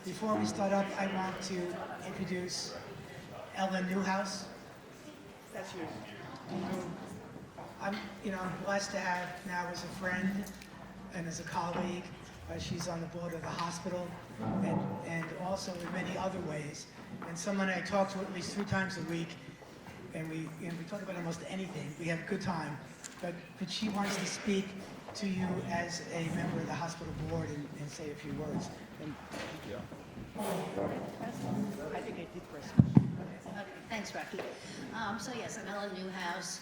Before we start up, I want to introduce Ellen Newhouse. That's you. I'm blessed to have now as a friend and as a colleague. She's on the board of the hospital and also in many other ways. And someone I talk to at least 3 times a week, and we talk about almost anything. We have a good time. But she wants to speak to you as a member of the hospital board and say a few words. And, I think I did press. Okay, thanks, Rocky. So yes, I'm Ellen Newhouse.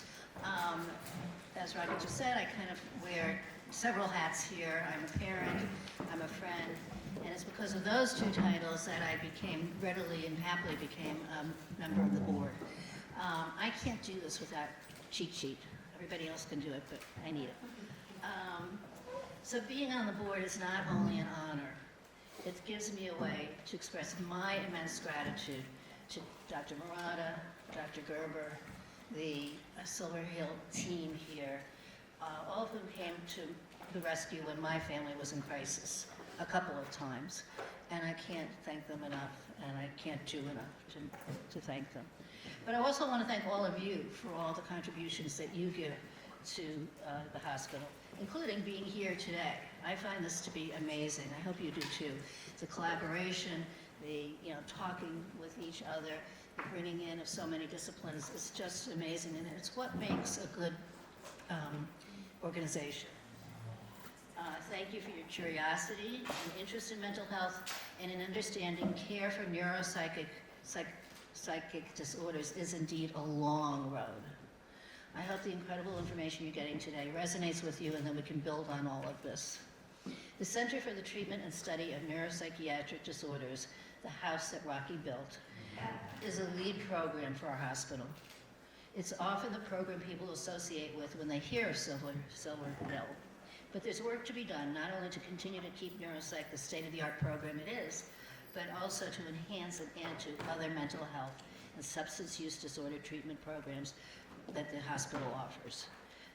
As Rocky just said, I kind of wear several hats here. I'm a parent, I'm a friend, and it's because of those 2 titles that I readily and happily became a member of the board. I can't do this without cheat sheet. Everybody else can do it, but I need it. So being on the board is not only an honor, it gives me a way to express my immense gratitude to Dr. Murata, Dr. Gerber, the Silver Hill team here, all of whom came to the rescue when my family was in crisis a couple of times. And I can't thank them enough, and I can't do enough to thank them. But I also want to thank all of you for all the contributions that you give to the hospital, including being here today. I find this to be amazing. I hope you do too. The collaboration, the talking with each other, the bringing in of so many disciplines is just amazing, and it's what makes a good organization. Thank you for your curiosity and interest in mental health and in understanding care for neuropsychic disorders is indeed a long road. I hope the incredible information you're getting today resonates with you, and then we can build on all of this. The Center for the Treatment and Study of Neuropsychiatric Disorders, the house that Rocky built, is a lead program for our hospital. It's often the program people associate with when they hear of Silver Hill. But there's work to be done, not only to continue to keep neuropsych the state-of-the-art program it is, but also to enhance and add to other mental health and substance use disorder treatment programs that the hospital offers.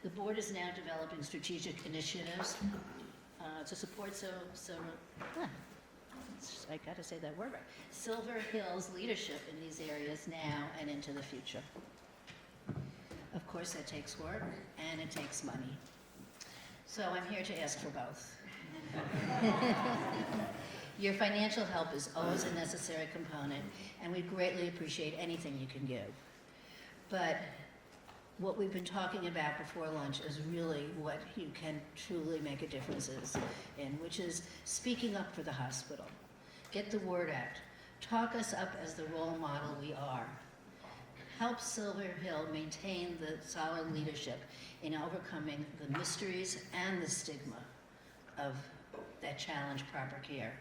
The board is now developing strategic initiatives to support I gotta say that word right, Silver Hill's leadership in these areas now and into the future. Of course, that takes work and it takes money. So I'm here to ask for both. Your financial help is always a necessary component, and we greatly appreciate anything you can give. But what we've been talking about before lunch is really what you can truly make a difference in, which is speaking up for the hospital. Get the word out. Talk us up as the role model we are. Help Silver Hill maintain the solid leadership in overcoming the mysteries and the stigma of that challenge proper care.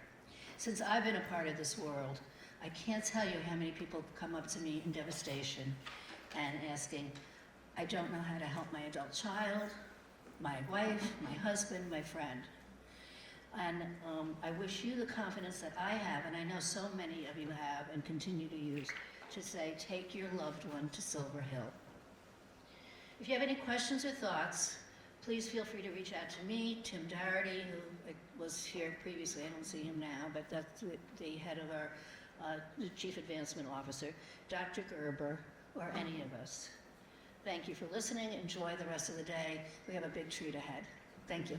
Since I've been a part of this world, I can't tell you how many people come up to me in devastation and asking, I don't know how to help my adult child, my wife, my husband, my friend. And I wish you the confidence that I have, and I know so many of you have and continue to use, to say, take your loved one to Silver Hill. If you have any questions or thoughts, please feel free to reach out to me, Tim Doherty, who was here previously. I don't see him now, but that's the head of our the Chief Advancement Officer, Dr. Gerber, or any of us. Thank you for listening. Enjoy the rest of the day. We have a big treat ahead. Thank you.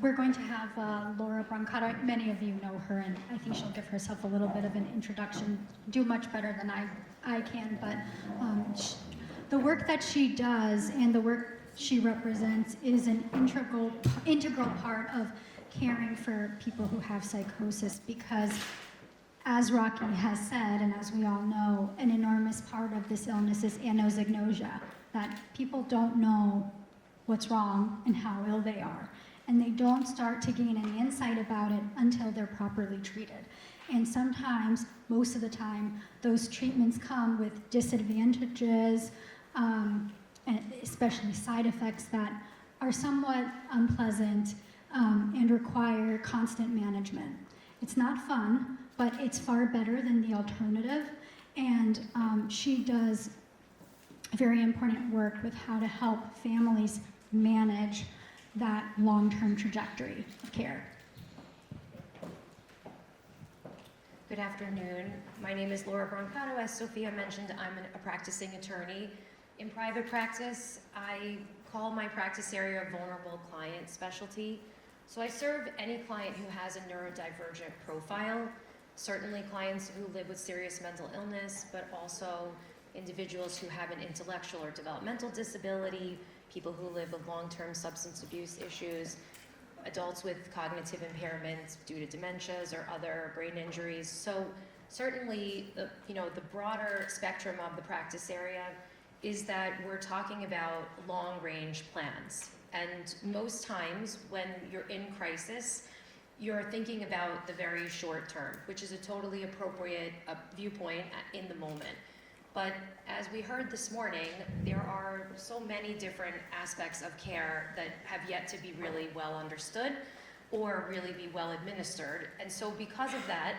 We're going to have Laura Brancato. Many of you know her, and I think she'll give herself a little bit of an introduction, do much better than I can, but the work that she does and the work she represents is an integral part of caring for people who have psychosis, because as Rocky has said, and as we all know, an enormous part of this illness is anosognosia, that people don't know what's wrong and how ill they are. And they don't start to gain any insight about it until they're properly treated. And sometimes, most of the time, those treatments come with disadvantages, and especially side effects that are somewhat unpleasant and require constant management. It's not fun, but it's far better than the alternative. And she does very important work with how to help families manage that long-term trajectory of care. Good afternoon. My name is Laura Brancato. As Sophia mentioned, I'm a practicing attorney. In private practice, I call my practice area vulnerable client specialty. So I serve any client who has a neurodivergent profile, certainly clients who live with serious mental illness, but also individuals who have an intellectual or developmental disability, people who live with long-term substance abuse issues, adults with cognitive impairments due to dementias or other brain injuries. So certainly, the broader spectrum of the practice area is that we're talking about long-range plans. And most times when you're in crisis, you're thinking about the very short term, which is a totally appropriate viewpoint in the moment. But as we heard this morning, there are so many different aspects of care that have yet to be really well understood or really be well administered. And so because of that,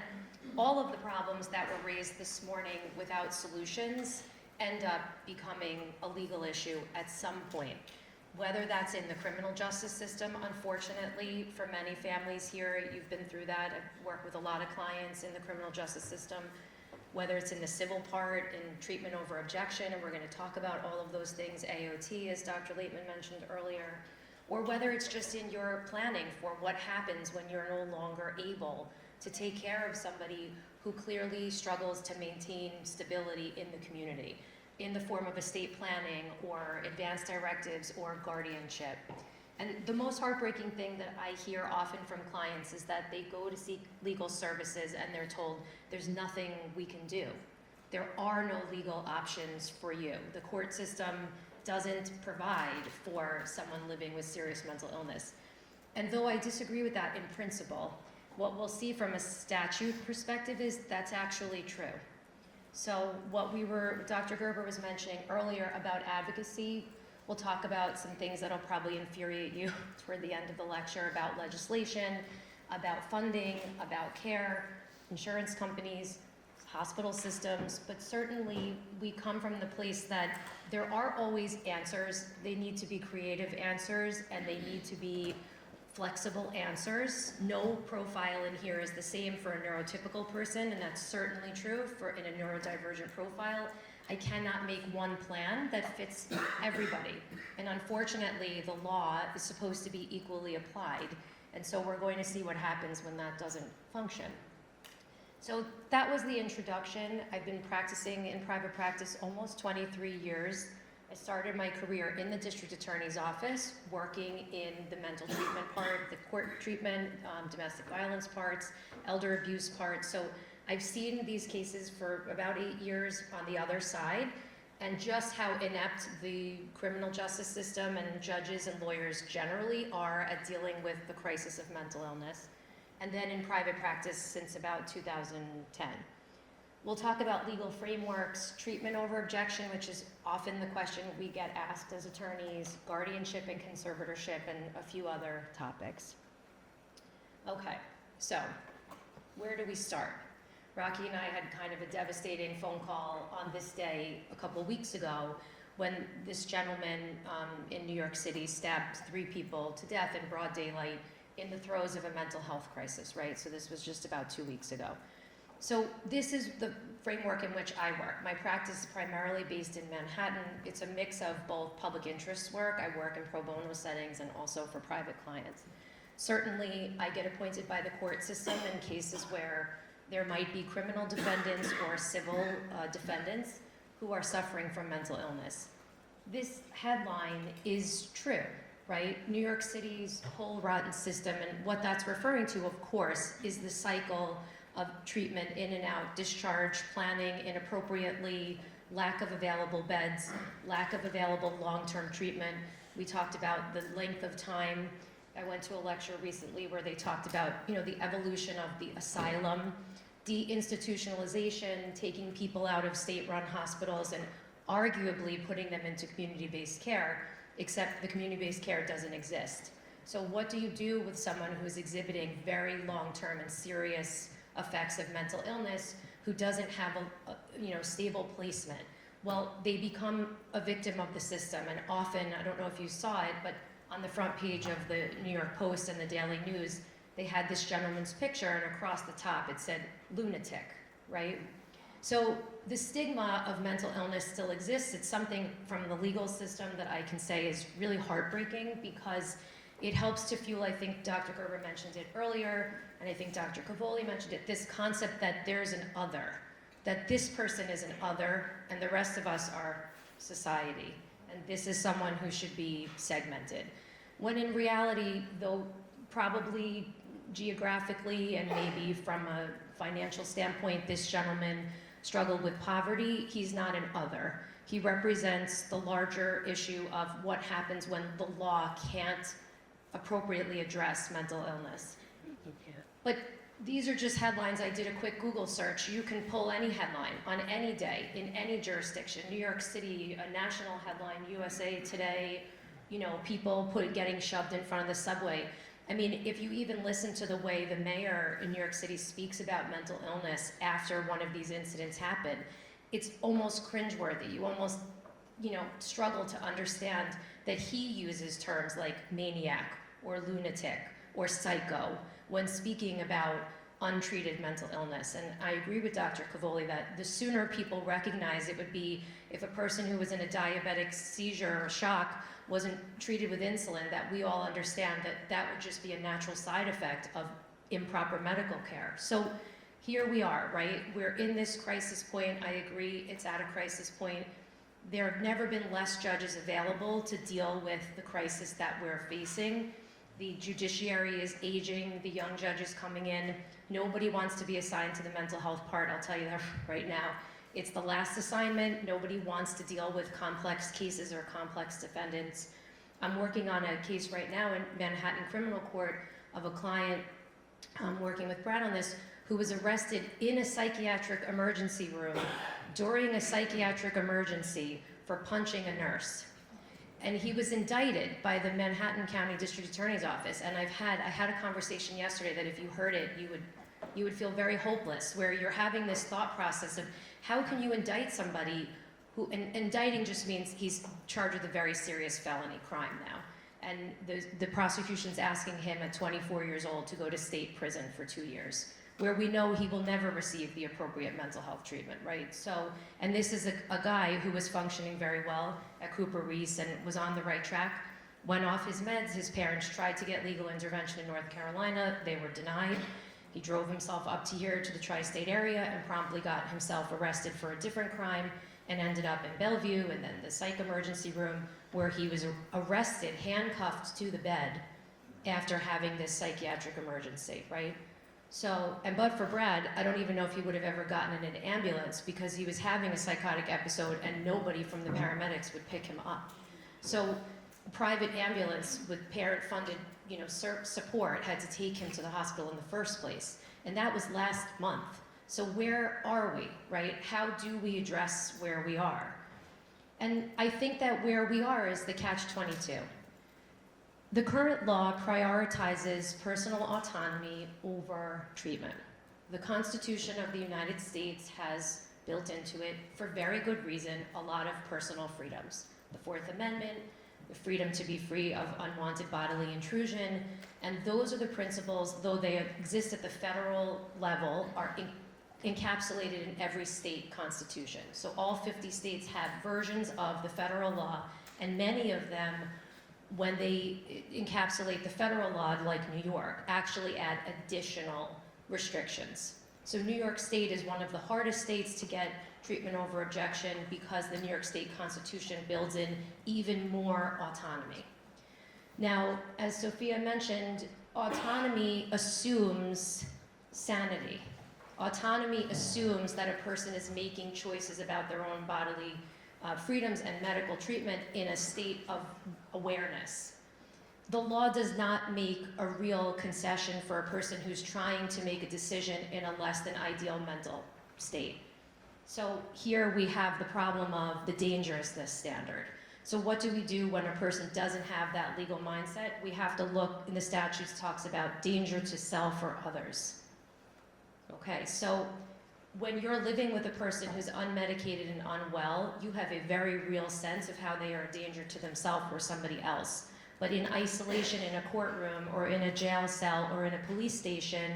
all of the problems that were raised this morning without solutions end up becoming a legal issue at some point. Whether that's in the criminal justice system, unfortunately, for many families here, you've been through that. I've worked with a lot of clients in the criminal justice system. Whether it's in the civil part, in treatment over objection, and we're going to talk about all of those things, AOT, as Dr. Laitman mentioned earlier, or whether it's just in your planning for what happens when you're no longer able to take care of somebody who clearly struggles to maintain stability in the community in the form of estate planning or advanced directives or guardianship. And the most heartbreaking thing that I hear often from clients is that they go to seek legal services and they're told there's nothing we can do. There are no legal options for you. The court system doesn't provide for someone living with serious mental illness. And though I disagree with that in principle, what we'll see from a statute perspective is that's actually true. So what Dr. Gerber was mentioning earlier about advocacy, we'll talk about some things that'll probably infuriate you toward the end of the lecture about legislation, about funding, about care, insurance companies, hospital systems, but certainly we come from the place that there are always answers. They need to be creative answers and they need to be flexible answers. No profile in here is the same for a neurotypical person, and that's certainly true in a neurodivergent profile. I cannot make one plan that fits everybody. And unfortunately, the law is supposed to be equally applied. And so we're going to see what happens when that doesn't function. So that was the introduction. I've been practicing in private practice almost 23 years. I started my career in the district attorney's office, working in the mental treatment part, the court treatment, domestic violence parts, elder abuse parts. So I've seen these cases for about 8 years on the other side, and just how inept the criminal justice system and judges and lawyers generally are at dealing with the crisis of mental illness. And then in private practice since about 2010. We'll talk about legal frameworks, treatment over objection, which is often the question we get asked as attorneys, guardianship and conservatorship, and a few other topics. Okay, so where do we start? Rocky and I had kind of a devastating phone call on this day a couple weeks ago when this gentleman in New York City stabbed 3 people to death in broad daylight in the throes of a mental health crisis, right? So this was just about 2 weeks ago. So this is the framework in which I work. My practice is primarily based in Manhattan. It's a mix of both public interest work. I work in pro bono settings and also for private clients. Certainly, I get appointed by the court system in cases where there might be criminal defendants or civil defendants who are suffering from mental illness. This headline is true, right? New York City's whole rotten system, and what that's referring to, of course, is the cycle of treatment in and out, discharge, planning inappropriately, lack of available beds, lack of available long-term treatment. We talked about the length of time. I went to a lecture recently where they talked about, the evolution of the asylum, deinstitutionalization, taking people out of state-run hospitals and arguably putting them into community-based care, except the community-based care doesn't exist. So what do you do with someone who's exhibiting very long-term and serious effects of mental illness who doesn't have a stable placement? well, they become a victim of the system. And often, I don't know if you saw it, but on the front page of the New York Post and the Daily News, they had this gentleman's picture, and across the top it said lunatic, right? So the stigma of mental illness still exists. It's something from the legal system that I can say is really heartbreaking, because it helps to fuel, I think Dr. Gerber mentioned it earlier, and I think Dr. Cavoli mentioned it, this concept that there's an other, that this person is an other, and the rest of us are society. And this is someone who should be segmented. When in reality, though probably geographically and maybe from a financial standpoint, this gentleman struggled with poverty, he's not an other. He represents the larger issue of what happens when the law can't appropriately address mental illness. But these are just headlines. I did a quick Google search. You can pull any headline on any day in any jurisdiction. New York City, a national headline, USA Today, you know, people getting shoved in front of the subway. I mean, if you even listen to the way the mayor in New York City speaks about mental illness after one of these incidents happened, it's almost cringeworthy. You almost, you know, struggle to understand that he uses terms like maniac or lunatic or psycho when speaking about untreated mental illness. And I agree with Dr. Cavoli that the sooner people recognize it would be if a person who was in a diabetic seizure or shock wasn't treated with insulin, that we all understand that that would just be a natural side effect of improper medical care. So here we are, right? We're in this crisis point. I agree, it's at a crisis point. There have never been less judges available to deal with the crisis that we're facing. The judiciary is aging, the young judges coming in. Nobody wants to be assigned to the mental health part, I'll tell you that right now. It's the last assignment. Nobody wants to deal with complex cases or complex defendants. I'm working on a case right now in Manhattan Criminal Court of a client, working with Brad on this, who was arrested in a psychiatric emergency room during a psychiatric emergency for punching a nurse. And he was indicted by the Manhattan County District Attorney's Office. And I had a conversation yesterday that if you heard it, you would feel very hopeless, where you're having this thought process of how can you indict somebody who, and indicting just means he's charged with a very serious felony crime now. And the prosecution's asking him at 24 years old to go to state prison for 2 years, where we know he will never receive the appropriate mental health treatment, right? So, and this is a guy who was functioning very well at Cooper Reese and was on the right track, went off his meds. His parents tried to get legal intervention in North Carolina. They were denied. He drove himself up to here to the tri-state area and promptly got himself arrested for a different crime and ended up in Bellevue and then the psych emergency room, where he was arrested, handcuffed to the bed after having this psychiatric emergency, right? So, but for Brad, I don't even know if he would have ever gotten in an ambulance, because he was having a psychotic episode and nobody from the paramedics would pick him up. So a private ambulance with parent-funded, you know, support had to take him to the hospital in the first place. And that was last month. So where are we, right? How do we address where we are? And I think that where we are is the catch-22. The current law prioritizes personal autonomy over treatment. The Constitution of the United States has built into it, for very good reason, a lot of personal freedoms. The Fourth Amendment, the freedom to be free of unwanted bodily intrusion, and those are the principles, though they exist at the federal level, are encapsulated in every state constitution. So all 50 states have versions of the federal law, and many of them, when they encapsulate the federal law, like New York, actually add additional restrictions. So New York State is one of the hardest states to get treatment over objection, because the New York State Constitution builds in even more autonomy. Now, as Sophia mentioned, autonomy assumes sanity. Autonomy assumes that a person is making choices about their own bodily freedoms and medical treatment in a state of awareness. The law does not make a real concession for a person who's trying to make a decision in a less than ideal mental state. So here we have the problem of the dangerousness standard. So what do we do when a person doesn't have that legal mindset? We have to look, in the statutes talks about danger to self or others. Okay, so when you're living with a person who's unmedicated and unwell, you have a very real sense of how they are a danger to themselves or somebody else. But in isolation in a courtroom or in a jail cell or in a police station,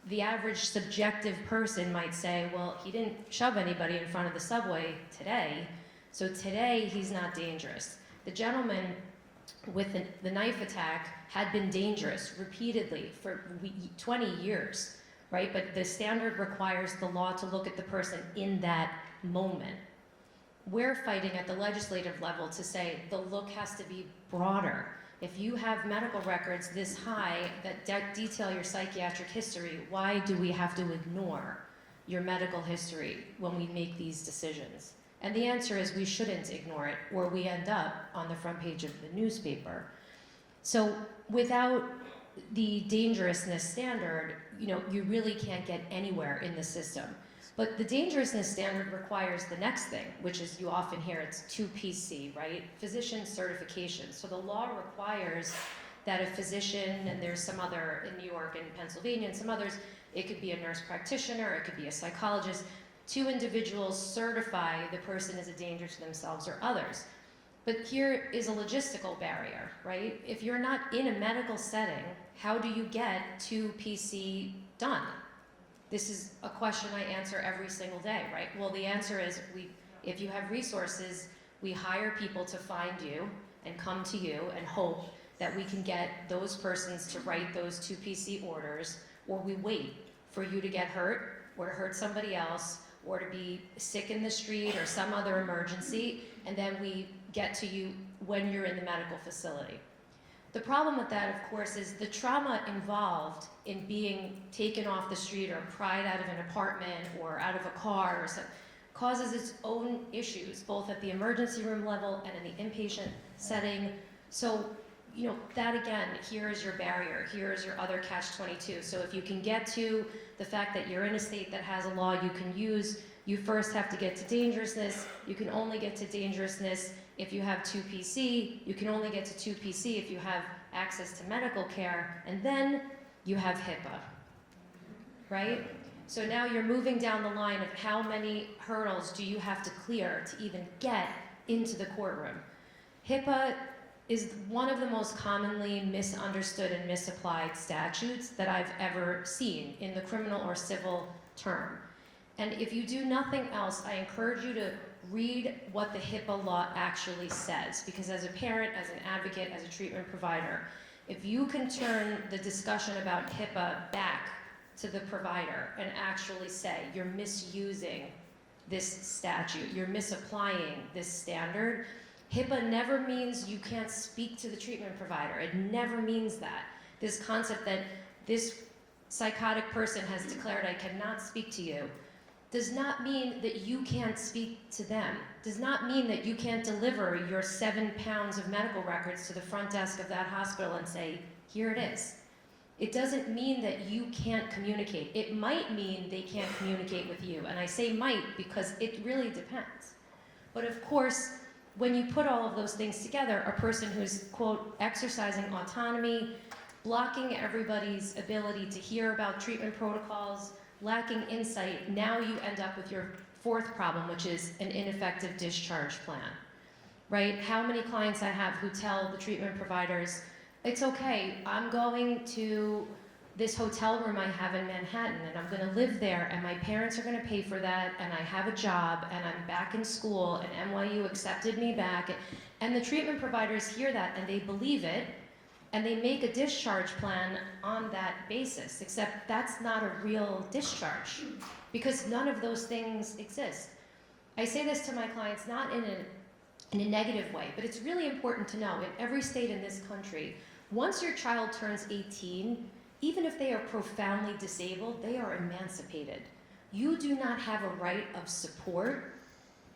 the average subjective person might say, well, he didn't shove anybody in front of the subway today, so today he's not dangerous. The gentleman with the knife attack had been dangerous repeatedly for 20 years, right? But the standard requires the law to look at the person in that moment. We're fighting at the legislative level to say the look has to be broader. If you have medical records this high that detail your psychiatric history, why do we have to ignore your medical history when we make these decisions? And the answer is we shouldn't ignore it, or we end up on the front page of the newspaper. So without the dangerousness standard, you really can't get anywhere in the system. But the dangerousness standard requires the next thing, which is, you often hear it's 2PC, right? Physician certification. So the law requires that a physician, and there's some other in New York and Pennsylvania and some others, it could be a nurse practitioner, it could be a psychologist, 2 individuals certify the person is a danger to themselves or others. But here is a logistical barrier, right? If you're not in a medical setting, how do you get 2PC done? This is a question I answer every single day, right? Well, the answer is, if you have resources, we hire people to find you and come to you and hope that we can get those persons to write those 2PC orders, or we wait for you to get hurt or to hurt somebody else or to be sick in the street or some other emergency, and then we get to you when you're in the medical facility. The problem with that, of course, is the trauma involved in being taken off the street or pried out of an apartment or out of a car or something causes its own issues, both at the emergency room level and in the inpatient setting. So, that again, here is your barrier, here is your other catch-22. So if you can get to the fact that you're in a state that has a law you can use, you first have to get to dangerousness. You can only get to dangerousness if you have 2PC. You can only get to 2PC if you have access to medical care, and then you have HIPAA, right? So now you're moving down the line of how many hurdles do you have to clear to even get into the courtroom. HIPAA is one of the most commonly misunderstood and misapplied statutes that I've ever seen in the criminal or civil term. And if you do nothing else, I encourage you to read what the HIPAA law actually says, because as a parent, as an advocate, as a treatment provider, if you can turn the discussion about HIPAA back to the provider and actually say, you're misusing this statute, you're misapplying this standard, HIPAA never means you can't speak to the treatment provider. It never means that. This concept that this psychotic person has declared, I cannot speak to you, does not mean that you can't speak to them. Does not mean that you can't deliver your 7 pounds of medical records to the front desk of that hospital and say, here it is. It doesn't mean that you can't communicate. It might mean they can't communicate with you. And I say might because it really depends. But of course, when you put all of those things together, a person who's, quote, exercising autonomy, blocking everybody's ability to hear about treatment protocols, lacking insight, now you end up with your 4th problem, which is an ineffective discharge plan, right? How many clients I have who tell the treatment providers, it's okay, I'm going to this hotel room I have in Manhattan, and I'm gonna live there, and my parents are gonna pay for that, and I have a job, and I'm back in school, and NYU accepted me back. And the treatment providers hear that, and they believe it, and they make a discharge plan on that basis, except that's not a real discharge, because none of those things exist. I say this to my clients not in a negative way, but it's really important to know, in every state in this country, once your child turns 18, even if they are profoundly disabled, they are emancipated. You do not have a right of support.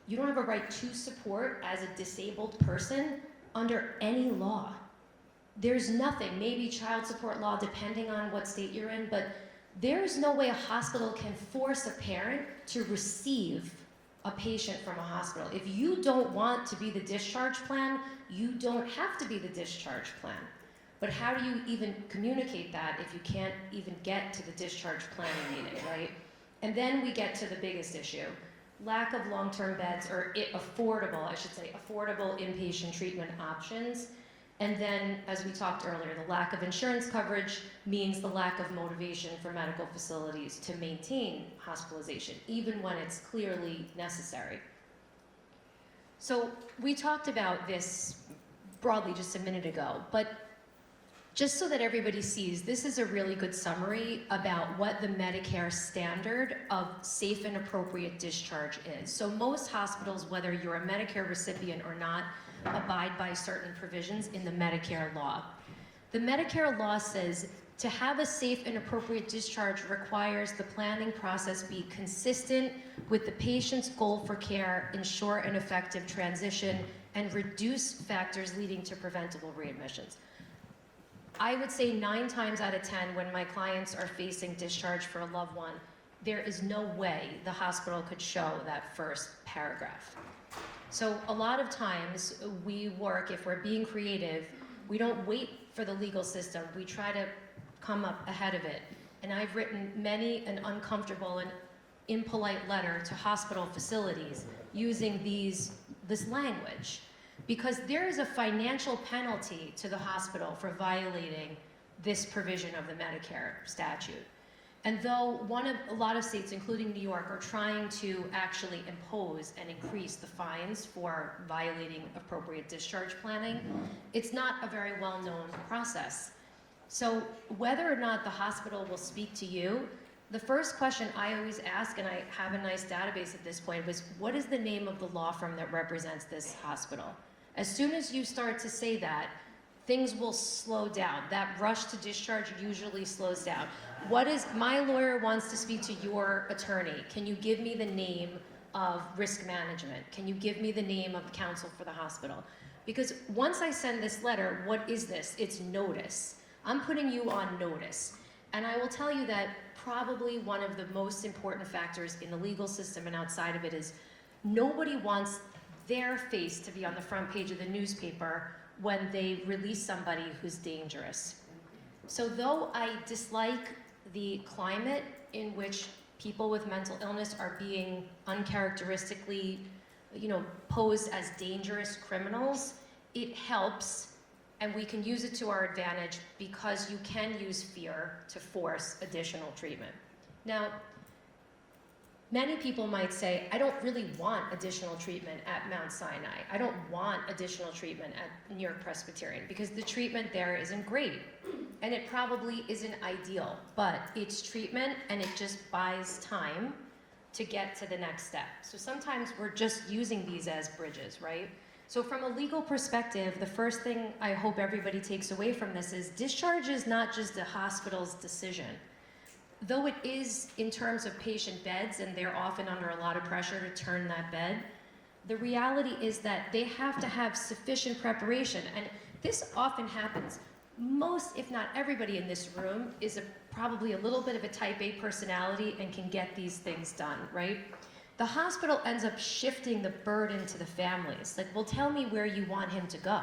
You don't have a right to support as a disabled person under any law. There's nothing, maybe child support law depending on what state you're in, but there's no way a hospital can force a parent to receive a patient from a hospital. If you don't want to be the discharge plan, you don't have to be the discharge plan. But how do you even communicate that if you can't even get to the discharge planning meeting, right? And then we get to the biggest issue, lack of long-term beds, or affordable inpatient treatment options. And then, as we talked earlier, the lack of insurance coverage means the lack of motivation for medical facilities to maintain hospitalization, even when it's clearly necessary. So we talked about this broadly just a minute ago, but just so that everybody sees, this is a really good summary about what the Medicare standard of safe and appropriate discharge is. So most hospitals, whether you're a Medicare recipient or not, abide by certain provisions in the Medicare law. The Medicare law says to have a safe and appropriate discharge requires the planning process be consistent with the patient's goal for care, ensure an effective transition, and reduce factors leading to preventable readmissions. I would say 9 times out of 10, when my clients are facing discharge for a loved one, there is no way the hospital could show that first paragraph. So a lot of times we work, if we're being creative, we don't wait for the legal system. We try to come up ahead of it. And I've written many an uncomfortable and impolite letter to hospital facilities using this language, because there is a financial penalty to the hospital for violating this provision of the Medicare statute. And though a lot of states, including New York, are trying to actually impose and increase the fines for violating appropriate discharge planning, it's not a very well-known process. So whether or not the hospital will speak to you, the first question I always ask, and I have a nice database at this point, was what is the name of the law firm that represents this hospital? As soon as you start to say that, things will slow down. That rush to discharge usually slows down. My lawyer wants to speak to your attorney. Can you give me the name of risk management? Can you give me the name of counsel for the hospital? Because once I send this letter, what is this? It's notice. I'm putting you on notice. And I will tell you that probably one of the most important factors in the legal system and outside of it is nobody wants their face to be on the front page of the newspaper when they release somebody who's dangerous. So though I dislike the climate in which people with mental illness are being uncharacteristically, posed as dangerous criminals, it helps, and we can use it to our advantage because you can use fear to force additional treatment. Now, many people might say, I don't really want additional treatment at Mount Sinai. I don't want additional treatment at New York Presbyterian because the treatment there isn't great. And it probably isn't ideal, but it's treatment and it just buys time to get to the next step. So sometimes we're just using these as bridges, right? So from a legal perspective, the first thing I hope everybody takes away from this is discharge is not just a hospital's decision. Though it is in terms of patient beds, and they're often under a lot of pressure to turn that bed, the reality is that they have to have sufficient preparation. And this often happens. Most, if not everybody in this room, is probably a little bit of a type A personality and can get these things done, right? The hospital ends up shifting the burden to the families. Like, well, tell me where you want him to go.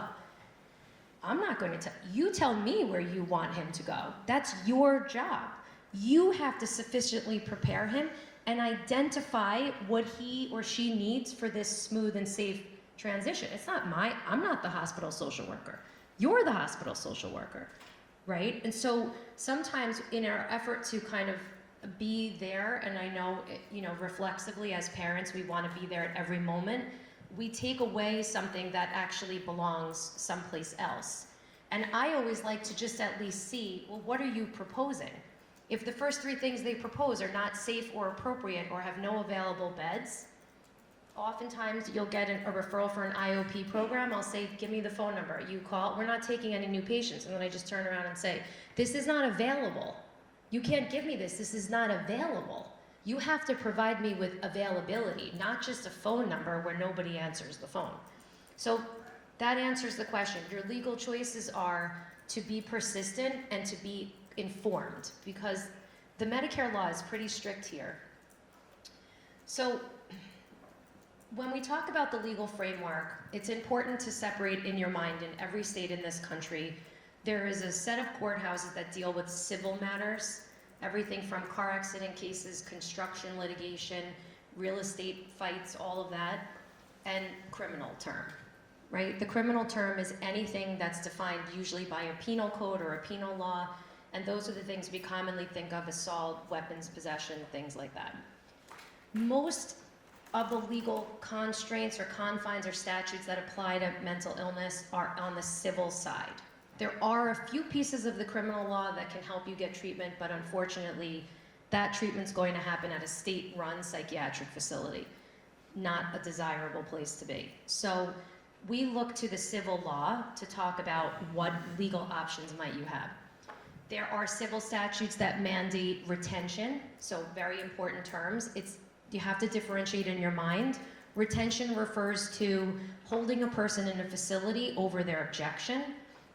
I'm not going to tell you. Tell me where you want him to go. That's your job. You have to sufficiently prepare him and identify what he or she needs for this smooth and safe transition. I'm not the hospital social worker. You're the hospital social worker, right? And so sometimes in our effort to kind of be there, and I know, reflexively as parents, we want to be there at every moment, we take away something that actually belongs someplace else. And I always like to just at least see, well, what are you proposing? If the first 3 things they propose are not safe or appropriate or have no available beds, oftentimes you'll get a referral for an IOP program. I'll say, give me the phone number. You call, we're not taking any new patients. And then I just turn around and say, this is not available. You can't give me this. This is not available. You have to provide me with availability, not just a phone number where nobody answers the phone. So that answers the question. Your legal choices are to be persistent and to be informed, because the Medicare law is pretty strict here. So when we talk about the legal framework, it's important to separate in your mind in every state in this country, there is a set of courthouses that deal with civil matters, everything from car accident cases, construction litigation, real estate fights, all of that, and criminal term, right? The criminal term is anything that's defined usually by a penal code or a penal law, and those are the things we commonly think of: assault, weapons possession, things like that. Most of the legal constraints or confines or statutes that apply to mental illness are on the civil side. There are a few pieces of the criminal law that can help you get treatment, but unfortunately, that treatment's going to happen at a state-run psychiatric facility, not a desirable place to be. So we look to the civil law to talk about what legal options might you have. There are civil statutes that mandate retention, so very important terms. You have to differentiate in your mind. Retention refers to holding a person in a facility over their objection,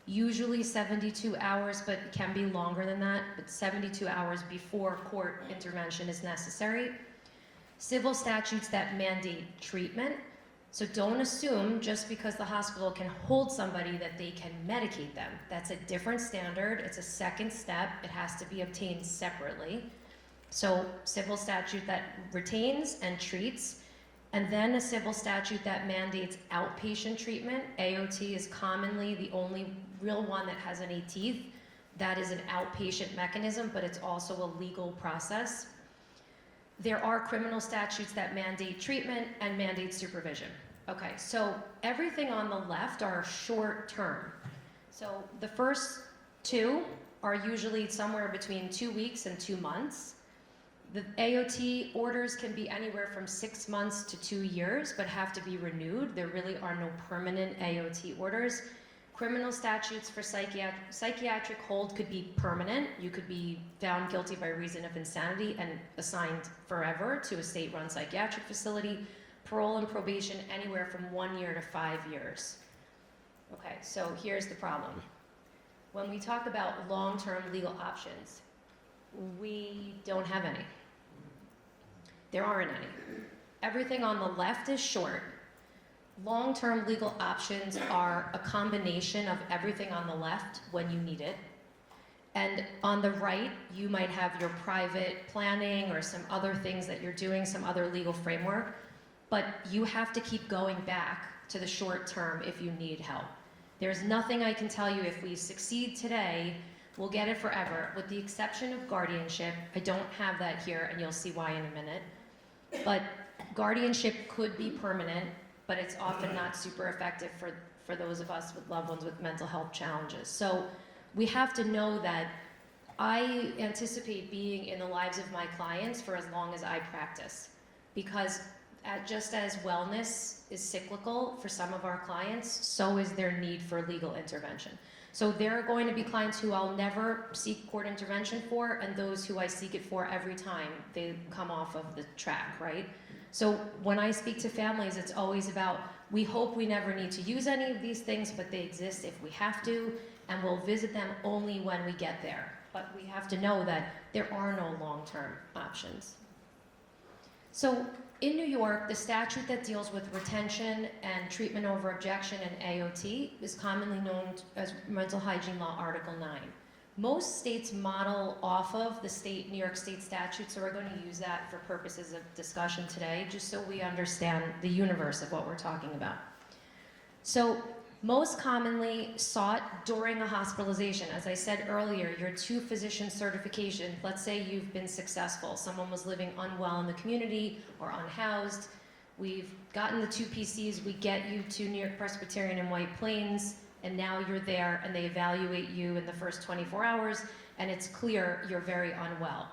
usually 72 hours, but it can be longer than that, but 72 hours before court intervention is necessary. Civil statutes that mandate treatment. So don't assume just because the hospital can hold somebody that they can medicate them. That's a different standard. It's a second step. It has to be obtained separately. So civil statute that retains and treats, and then a civil statute that mandates outpatient treatment. AOT is commonly the only real one that has any teeth. That is an outpatient mechanism, but it's also a legal process. There are criminal statutes that mandate treatment and mandate supervision. Okay, so everything on the left are short term. So the first two are usually somewhere between 2 weeks and 2 months. The AOT orders can be anywhere from 6 months to 2 years, but have to be renewed. There really are no permanent AOT orders. Criminal statutes for psychiatric hold could be permanent. You could be found guilty by reason of insanity and assigned forever to a state-run psychiatric facility. Parole and probation anywhere from 1 year to 5 years. Okay, so here's the problem. When we talk about long-term legal options, we don't have any. There aren't any. Everything on the left is short. Long-term legal options are a combination of everything on the left when you need it. And on the right, you might have your private planning or some other things that you're doing, some other legal framework, but you have to keep going back to the short term if you need help. There's nothing I can tell you if we succeed today, we'll get it forever, with the exception of guardianship. I don't have that here, and you'll see why in a minute. But guardianship could be permanent, but it's often not super effective for those of us with loved ones with mental health challenges. So we have to know that I anticipate being in the lives of my clients for as long as I practice, because just as wellness is cyclical for some of our clients, so is their need for legal intervention. So there are going to be clients who I'll never seek court intervention for, and those who I seek it for every time they come off of the track, right? So when I speak to families, it's always about, we hope we never need to use any of these things, but they exist if we have to, and we'll visit them only when we get there. But we have to know that there are no long-term options. So in New York, the statute that deals with retention and treatment over objection and AOT is commonly known as Mental Hygiene Law Article 9. Most states model off of the New York State statute, so we're going to use that for purposes of discussion today, just so we understand the universe of what we're talking about. So most commonly sought during a hospitalization. As I said earlier, your 2 physician certification, let's say you've been successful. Someone was living unwell in the community or unhoused. We've gotten the 2 PCs, we get you to New York Presbyterian in White Plains, and now you're there and they evaluate you in the first 24 hours, and it's clear you're very unwell.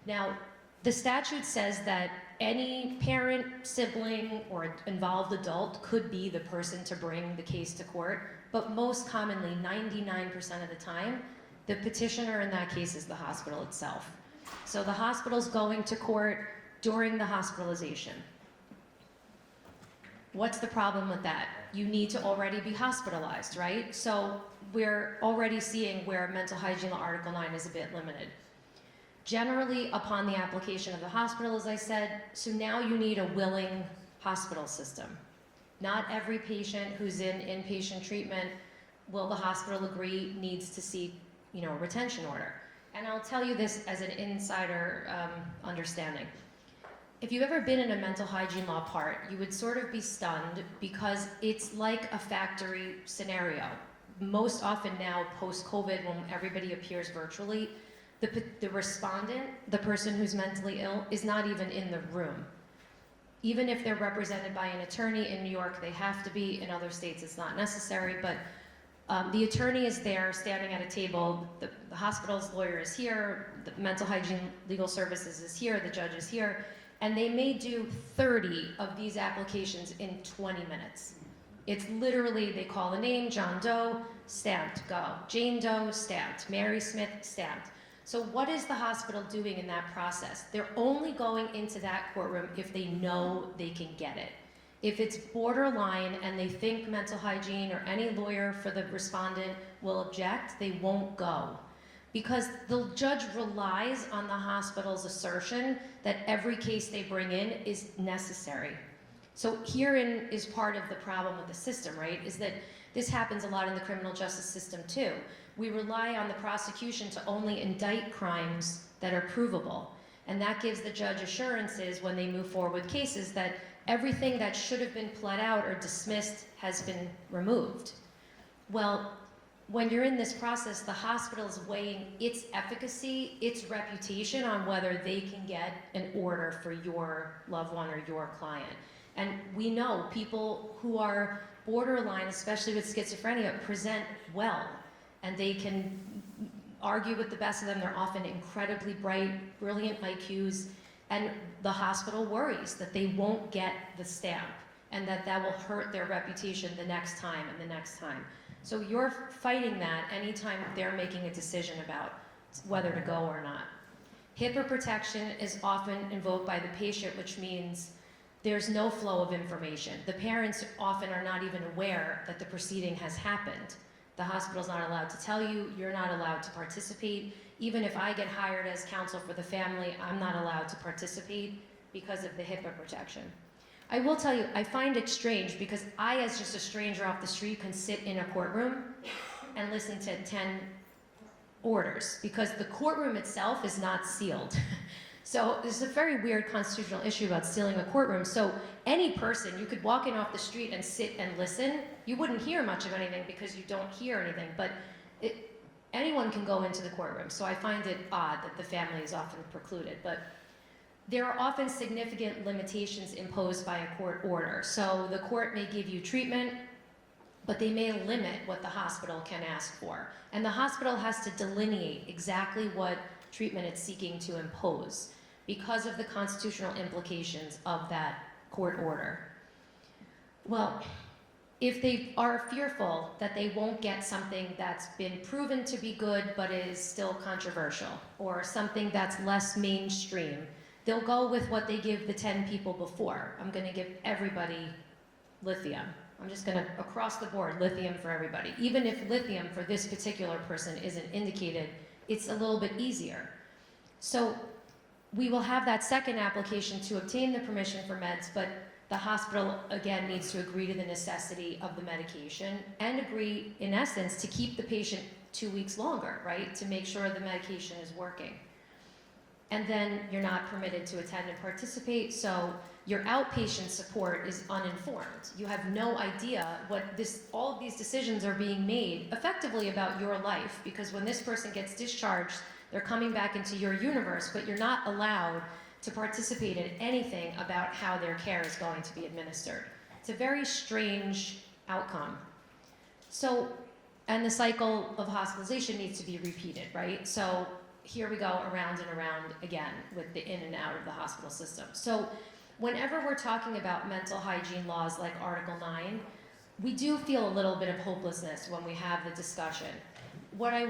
Now, the statute says that any parent, sibling, or involved adult could be the person to bring the case to court, but most commonly, 99% of the time, the petitioner in that case is the hospital itself. So the hospital's going to court during the hospitalization. What's the problem with that? You need to already be hospitalized, right? So we're already seeing where Mental Hygiene Law Article 9 is a bit limited. Generally, upon the application of the hospital, as I said, so now you need a willing hospital system. Not every patient who's in inpatient treatment will the hospital agree needs to seek, a retention order. And I'll tell you this as an insider understanding. If you've ever been in a mental hygiene law part, you would sort of be stunned because it's like a factory scenario. Most often now, post-COVID, when everybody appears virtually, the respondent, the person who's mentally ill, is not even in the room. Even if they're represented by an attorney in New York, they have to be. In other states, it's not necessary, but the attorney is there standing at a table, the hospital's lawyer is here, the mental hygiene legal services is here, the judge is here, and they may do 30 of these applications in 20 minutes. It's literally, they call a name, John Doe, stamped, go. Jane Doe, stamped. Mary Smith, stamped. So what is the hospital doing in that process? They're only going into that courtroom if they know they can get it. If it's borderline and they think mental hygiene or any lawyer for the respondent will object, they won't go. Because the judge relies on the hospital's assertion that every case they bring in is necessary. So herein is part of the problem with the system, right? Is that this happens a lot in the criminal justice system too. We rely on the prosecution to only indict crimes that are provable. And that gives the judge assurances when they move forward with cases that everything that should have been pled out or dismissed has been removed. Well, when you're in this process, the hospital is weighing its efficacy, its reputation on whether they can get an order for your loved one or your client. And we know people who are borderline, especially with schizophrenia, present well, and they can argue with the best of them. They're often incredibly bright, brilliant IQs, and the hospital worries that they won't get the stamp and that will hurt their reputation the next time and the next time. So you're fighting that anytime they're making a decision about whether to go or not. HIPAA protection is often invoked by the patient, which means there's no flow of information. The parents often are not even aware that the proceeding has happened. The hospital's not allowed to tell you, you're not allowed to participate. Even if I get hired as counsel for the family, I'm not allowed to participate because of the HIPAA protection. I will tell you, I find it strange because I, as just a stranger off the street, can sit in a courtroom and listen to 10 orders because the courtroom itself is not sealed. So there's a very weird constitutional issue about sealing a courtroom. So any person, you could walk in off the street and sit and listen. You wouldn't hear much of anything because you don't hear anything, but anyone can go into the courtroom. So I find it odd that the family is often precluded. But there are often significant limitations imposed by a court order. So the court may give you treatment, but they may limit what the hospital can ask for. And the hospital has to delineate exactly what treatment it's seeking to impose because of the constitutional implications of that court order. Well, if they are fearful that they won't get something that's been proven to be good but is still controversial, or something that's less mainstream, they'll go with what they give the 10 people before. I'm gonna give everybody lithium. I'm just gonna, across the board, lithium for everybody. Even if lithium for this particular person isn't indicated, it's a little bit easier. So we will have that second application to obtain the permission for meds, but the hospital, again, needs to agree to the necessity of the medication and agree, in essence, to keep the patient 2 weeks longer, right? To make sure the medication is working. And then you're not permitted to attend and participate, so your outpatient support is uninformed. You have no idea all of these decisions are being made effectively about your life, because when this person gets discharged, they're coming back into your universe, but you're not allowed to participate in anything about how their care is going to be administered. It's a very strange outcome. So, and the cycle of hospitalization needs to be repeated, right? So here we go around and around again with the in and out of the hospital system. So whenever we're talking about mental hygiene laws like Article 9, we do feel a little bit of hopelessness when we have the discussion. What I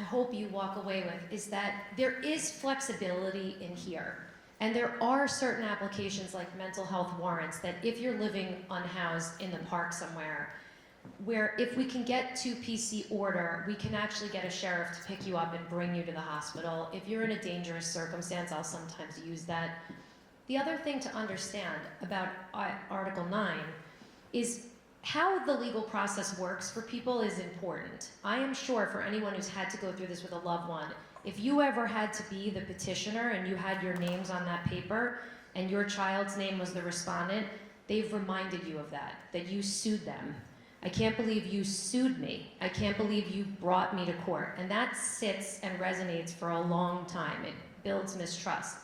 hope you walk away with is that there is flexibility in here. And there are certain applications like mental health warrants that if you're living unhoused in the park somewhere, where if we can get to PC order, we can actually get a sheriff to pick you up and bring you to the hospital. If you're in a dangerous circumstance, I'll sometimes use that. The other thing to understand about Article 9 is how the legal process works for people is important. I am sure for anyone who's had to go through this with a loved one, if you ever had to be the petitioner and you had your names on that paper and your child's name was the respondent, they've reminded you of that you sued them. I can't believe you sued me. I can't believe you brought me to court. And that sits and resonates for a long time. It builds mistrust.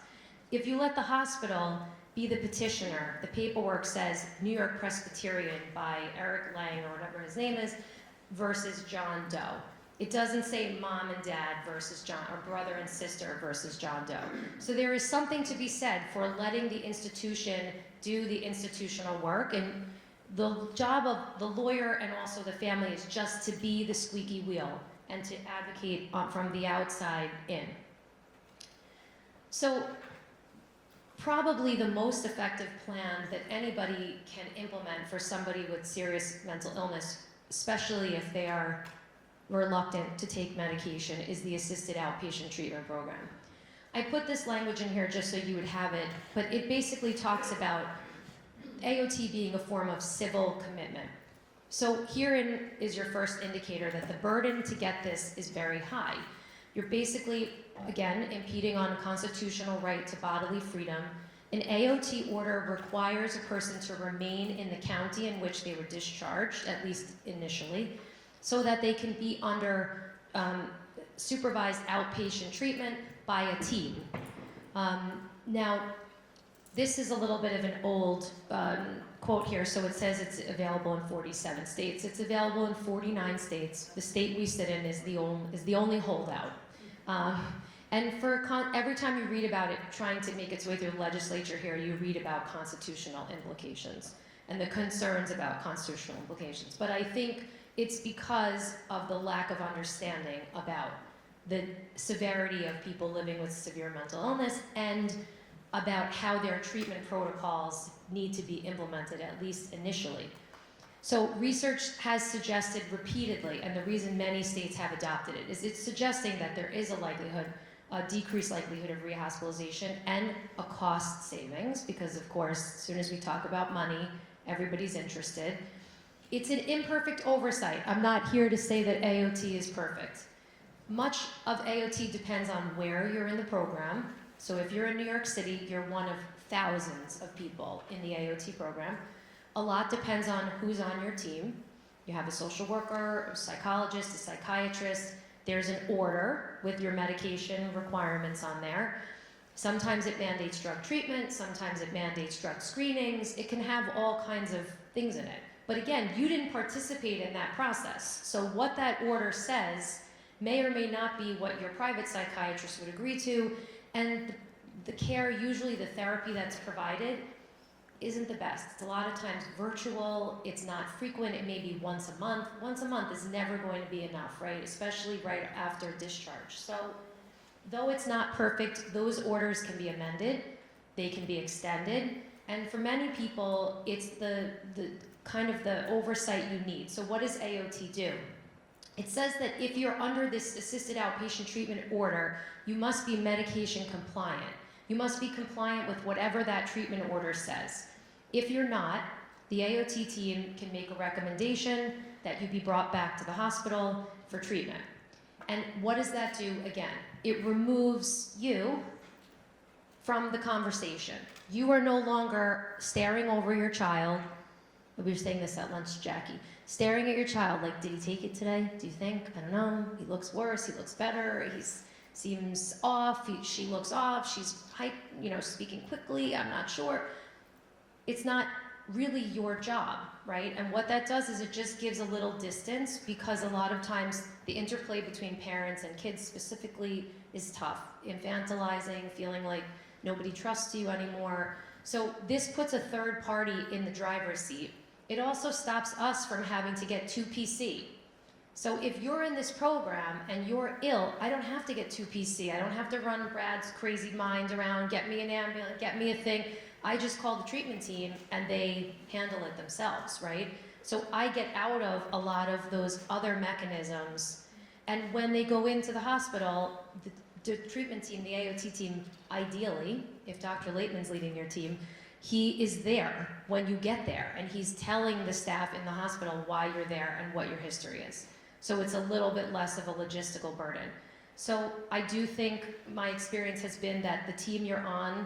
If you let the hospital be the petitioner, the paperwork says New York Presbyterian by Eric Lang or whatever his name is versus John Doe. It doesn't say mom and dad versus John, or brother and sister versus John Doe. So there is something to be said for letting the institution do the institutional work, and the job of the lawyer and also the family is just to be the squeaky wheel and to advocate from the outside in. So probably the most effective plan that anybody can implement for somebody with serious mental illness, especially if they are reluctant to take medication, is the assisted outpatient treatment program. I put this language in here just so you would have it, but it basically talks about AOT being a form of civil commitment. So herein is your first indicator that the burden to get this is very high. You're basically, again, impeding on a constitutional right to bodily freedom. An AOT order requires a person to remain in the county in which they were discharged, at least initially, so that they can be under supervised outpatient treatment by a team. Now, this is a little bit of an old quote here, so it says it's available in 47 states. It's available in 49 states. The state we sit in is the only holdout. And for every time you read about it trying to make its way through the legislature here, you read about constitutional implications and the concerns about constitutional implications. But I think it's because of the lack of understanding about the severity of people living with severe mental illness and about how their treatment protocols need to be implemented, at least initially. So research has suggested repeatedly, and the reason many states have adopted it, is it's suggesting that there is a decreased likelihood of rehospitalization and a cost savings, because of course, as soon as we talk about money, everybody's interested. It's an imperfect oversight. I'm not here to say that AOT is perfect. Much of AOT depends on where you're in the program. So if you're in New York City, you're one of thousands of people in the AOT program. A lot depends on who's on your team. You have a social worker, a psychologist, a psychiatrist. There's an order with your medication requirements on there. Sometimes it mandates drug treatment, sometimes it mandates drug screenings. It can have all kinds of things in it. But again, you didn't participate in that process. So what that order says may or may not be what your private psychiatrist would agree to, and the care, usually the therapy that's provided, isn't the best. It's a lot of times virtual, it's not frequent, it may be once a month. Once a month is never going to be enough, right? Especially right after discharge. So though it's not perfect, those orders can be amended, they can be extended, and for many people, it's the kind of the oversight you need. So what does AOT do? It says that if you're under this assisted outpatient treatment order, you must be medication compliant. You must be compliant with whatever that treatment order says. If you're not, the AOT team can make a recommendation that you be brought back to the hospital for treatment. And what does that do again? It removes you from the conversation. You are no longer staring over your child. We were saying this at lunch, Jackie. Staring at your child like, did he take it today? Do you think? I don't know. He looks worse. He looks better. He seems off. She looks off. She's speaking quickly. I'm not sure. It's not really your job, right? And what that does is it just gives a little distance, because a lot of times the interplay between parents and kids specifically is tough. Infantilizing, feeling like nobody trusts you anymore. So this puts a third party in the driver's seat. It also stops us from having to get 2 PC. So if you're in this program and you're ill, I don't have to get 2 PC. I don't have to run Brad's crazy mind around, get me an ambulance, get me a thing. I just call the treatment team and they handle it themselves, right? So I get out of a lot of those other mechanisms. And when they go into the hospital, the treatment team, the AOT team, ideally, if Dr. Laitman's leading your team, he is there when you get there, and he's telling the staff in the hospital why you're there and what your history is. So it's a little bit less of a logistical burden. So I do think my experience has been that the team you're on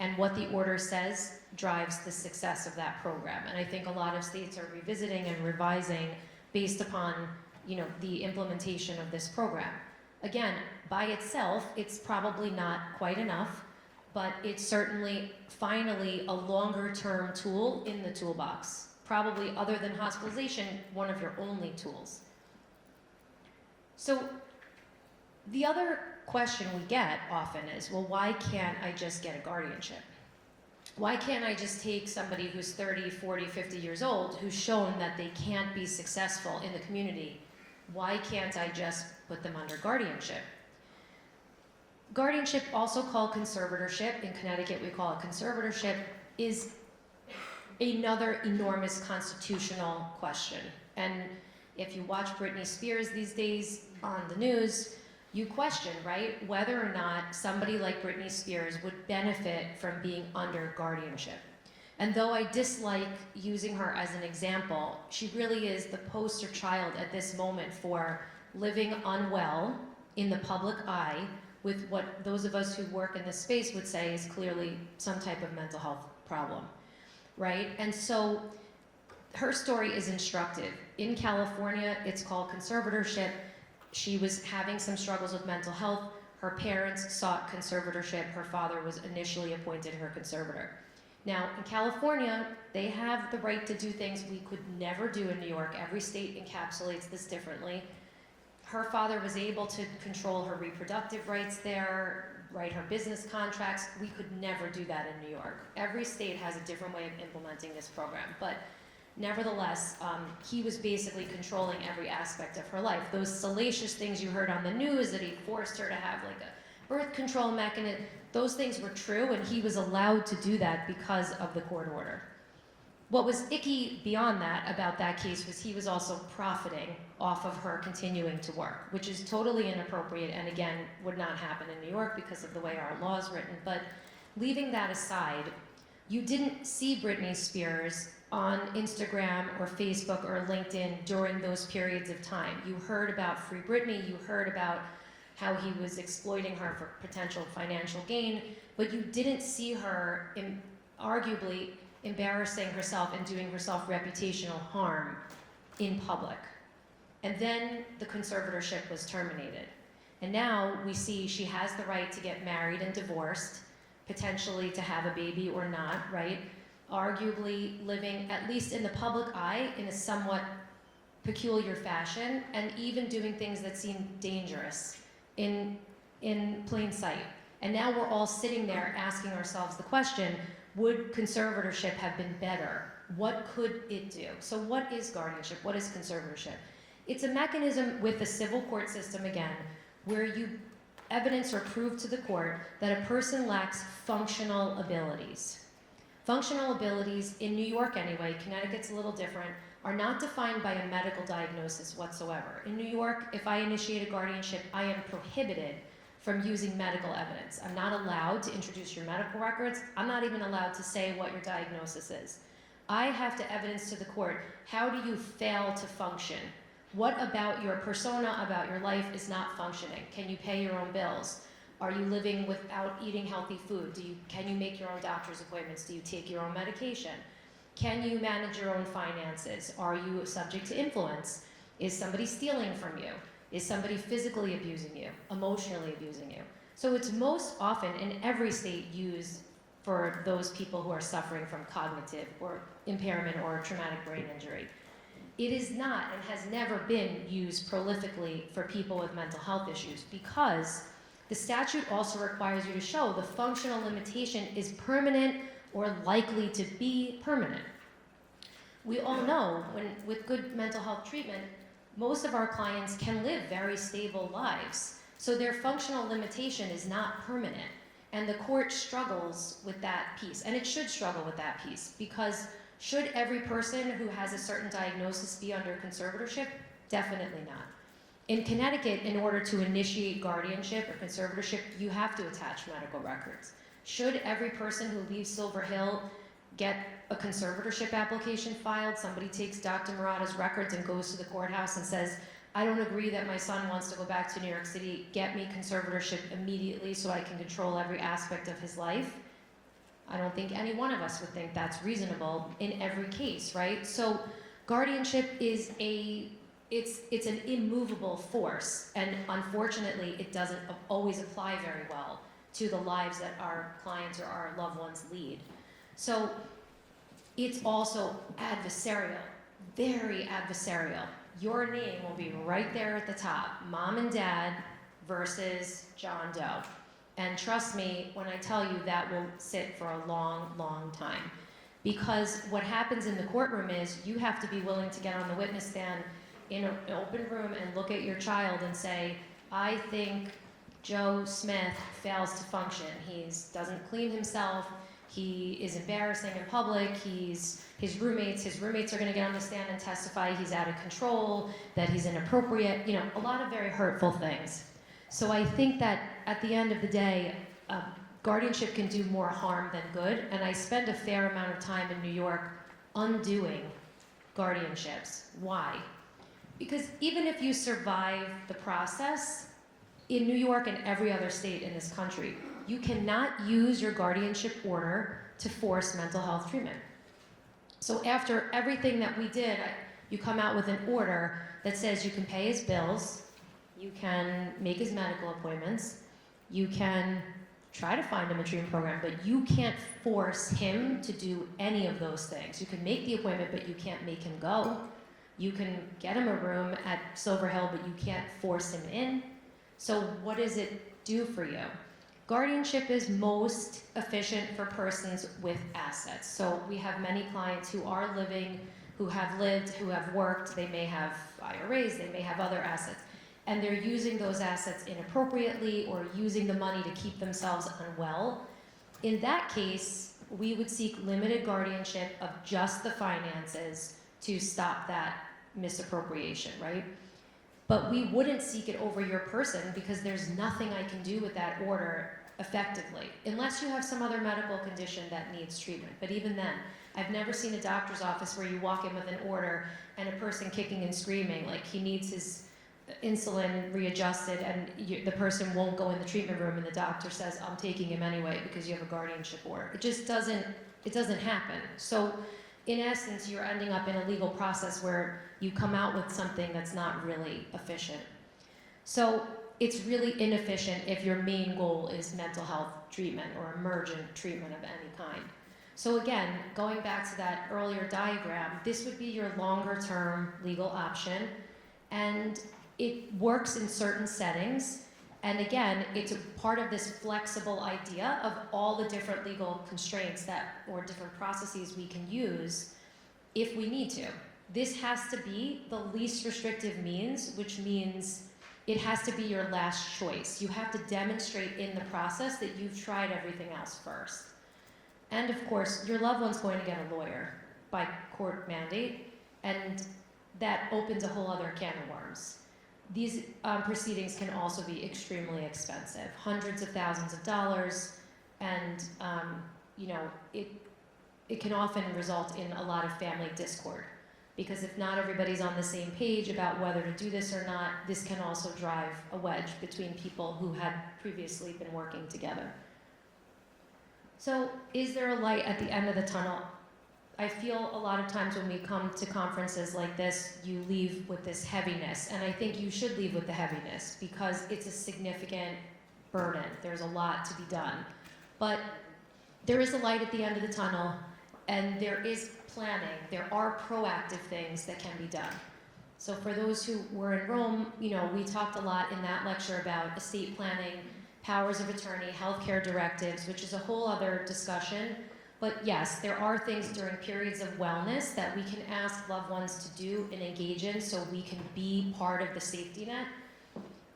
and what the order says drives the success of that program. And I think a lot of states are revisiting and revising based upon, the implementation of this program. Again, by itself, it's probably not quite enough, but it's certainly finally a longer-term tool in the toolbox. Probably, other than hospitalization, one of your only tools. So the other question we get often is, well, why can't I just get a guardianship? Why can't I just take somebody who's 30, 40, 50 years old, who's shown that they can't be successful in the community? Why can't I just put them under guardianship? Guardianship, also called conservatorship, in Connecticut we call it conservatorship, is another enormous constitutional question. And if you watch Britney Spears these days on the news, you question, right, whether or not somebody like Britney Spears would benefit from being under guardianship. And though I dislike using her as an example, she really is the poster child at this moment for living unwell in the public eye with what those of us who work in this space would say is clearly some type of mental health problem, right? And so her story is instructive. In California, it's called conservatorship. She was having some struggles with mental health. Her parents sought conservatorship. Her father was initially appointed her conservator. Now, in California, they have the right to do things we could never do in New York. Every state encapsulates this differently. Her father was able to control her reproductive rights there, write her business contracts. We could never do that in New York. Every state has a different way of implementing this program. But nevertheless, he was basically controlling every aspect of her life. Those salacious things you heard on the news that he forced her to have like a birth control mechanism, those things were true, and he was allowed to do that because of the court order. What was icky beyond that about that case was he was also profiting off of her continuing to work, which is totally inappropriate and again would not happen in New York because of the way our law is written. But leaving that aside, you didn't see Britney Spears on Instagram or Facebook or LinkedIn during those periods of time. You heard about Free Britney, you heard about how he was exploiting her for potential financial gain, but you didn't see her arguably embarrassing herself and doing herself reputational harm in public. And then the conservatorship was terminated. And now we see she has the right to get married and divorced, potentially to have a baby or not, right? Arguably living, at least in the public eye, in a somewhat peculiar fashion, and even doing things that seem dangerous in plain sight. And now we're all sitting there asking ourselves the question, would conservatorship have been better? What could it do? So what is guardianship? What is conservatorship? It's a mechanism with the civil court system, again, where you evidence or prove to the court that a person lacks functional abilities. Functional abilities, in New York anyway, Connecticut's a little different, are not defined by a medical diagnosis whatsoever. In New York, if I initiate a guardianship, I am prohibited from using medical evidence. I'm not allowed to introduce your medical records. I'm not even allowed to say what your diagnosis is. I have to evidence to the court, how do you fail to function? What about your persona, about your life is not functioning? Can you pay your own bills? Are you living without eating healthy food? Can you make your own doctor's appointments? Do you take your own medication? Can you manage your own finances? Are you subject to influence? Is somebody stealing from you? Is somebody physically abusing you, emotionally abusing you? So it's most often in every state used for those people who are suffering from cognitive or impairment or traumatic brain injury. It is not and has never been used prolifically for people with mental health issues because the statute also requires you to show the functional limitation is permanent or likely to be permanent. We all know with good mental health treatment, most of our clients can live very stable lives. So their functional limitation is not permanent. And the court struggles with that piece. And it should struggle with that piece because should every person who has a certain diagnosis be under conservatorship? Definitely not. In Connecticut, in order to initiate guardianship or conservatorship, you have to attach medical records. Should every person who leaves Silver Hill get a conservatorship application filed, somebody takes Dr. Murata's records and goes to the courthouse and says, I don't agree that my son wants to go back to New York City, get me conservatorship immediately so I can control every aspect of his life. I don't think any one of us would think that's reasonable in every case, right? So guardianship is it's an immovable force, and unfortunately it doesn't always apply very well to the lives that our clients or our loved ones lead. So it's also adversarial, very adversarial. Your name will be right there at the top, mom and dad versus John Doe. And trust me when I tell you that will sit for a long, long time. Because what happens in the courtroom is you have to be willing to get on the witness stand in an open room and look at your child and say, I think Joe Smith fails to function. He doesn't clean himself. He is embarrassing in public. His roommates are going to get on the stand and testify he's out of control, that he's inappropriate, a lot of very hurtful things. So I think that at the end of the day, guardianship can do more harm than good, and I spend a fair amount of time in New York undoing guardianships. Why? Because even if you survive the process, in New York and every other state in this country, you cannot use your guardianship order to force mental health treatment. So after everything that we did, you come out with an order that says you can pay his bills, you can make his medical appointments, you can try to find him a treatment program, but you can't force him to do any of those things. You can make the appointment, but you can't make him go. You can get him a room at Silver Hill, but you can't force him in. So what does it do for you? Guardianship is most efficient for persons with assets. So we have many clients who are living, who have lived, who have worked. They may have IRAs, they may have other assets, and they're using those assets inappropriately or using the money to keep themselves unwell. In that case, we would seek limited guardianship of just the finances to stop that misappropriation, right? But we wouldn't seek it over your person because there's nothing I can do with that order effectively, unless you have some other medical condition that needs treatment. But even then, I've never seen a doctor's office where you walk in with an order and a person kicking and screaming like he needs his insulin readjusted, and the person won't go in the treatment room and the doctor says, I'm taking him anyway because you have a guardianship order. It just doesn't happen. So in essence, you're ending up in a legal process where you come out with something that's not really efficient. So it's really inefficient if your main goal is mental health treatment or emergent treatment of any kind. So again, going back to that earlier diagram, this would be your longer term legal option, and it works in certain settings. And again, it's a part of this flexible idea of all the different legal constraints or different processes we can use if we need to. This has to be the least restrictive means, which means it has to be your last choice. You have to demonstrate in the process that you've tried everything else first. And of course, your loved one's going to get a lawyer by court mandate, and that opens a whole other can of worms. These proceedings can also be extremely expensive, hundreds of thousands of dollars, and it can often result in a lot of family discord. Because if not everybody's on the same page about whether to do this or not, this can also drive a wedge between people who had previously been working together. So is there a light at the end of the tunnel? I feel a lot of times when we come to conferences like this, you leave with this heaviness, and I think you should leave with the heaviness because it's a significant burden. There's a lot to be done. But there is a light at the end of the tunnel, and there is planning. There are proactive things that can be done. So for those who were in Rome, we talked a lot in that lecture about estate planning, powers of attorney, healthcare directives, which is a whole other discussion. But yes, there are things during periods of wellness that we can ask loved ones to do and engage in so we can be part of the safety net.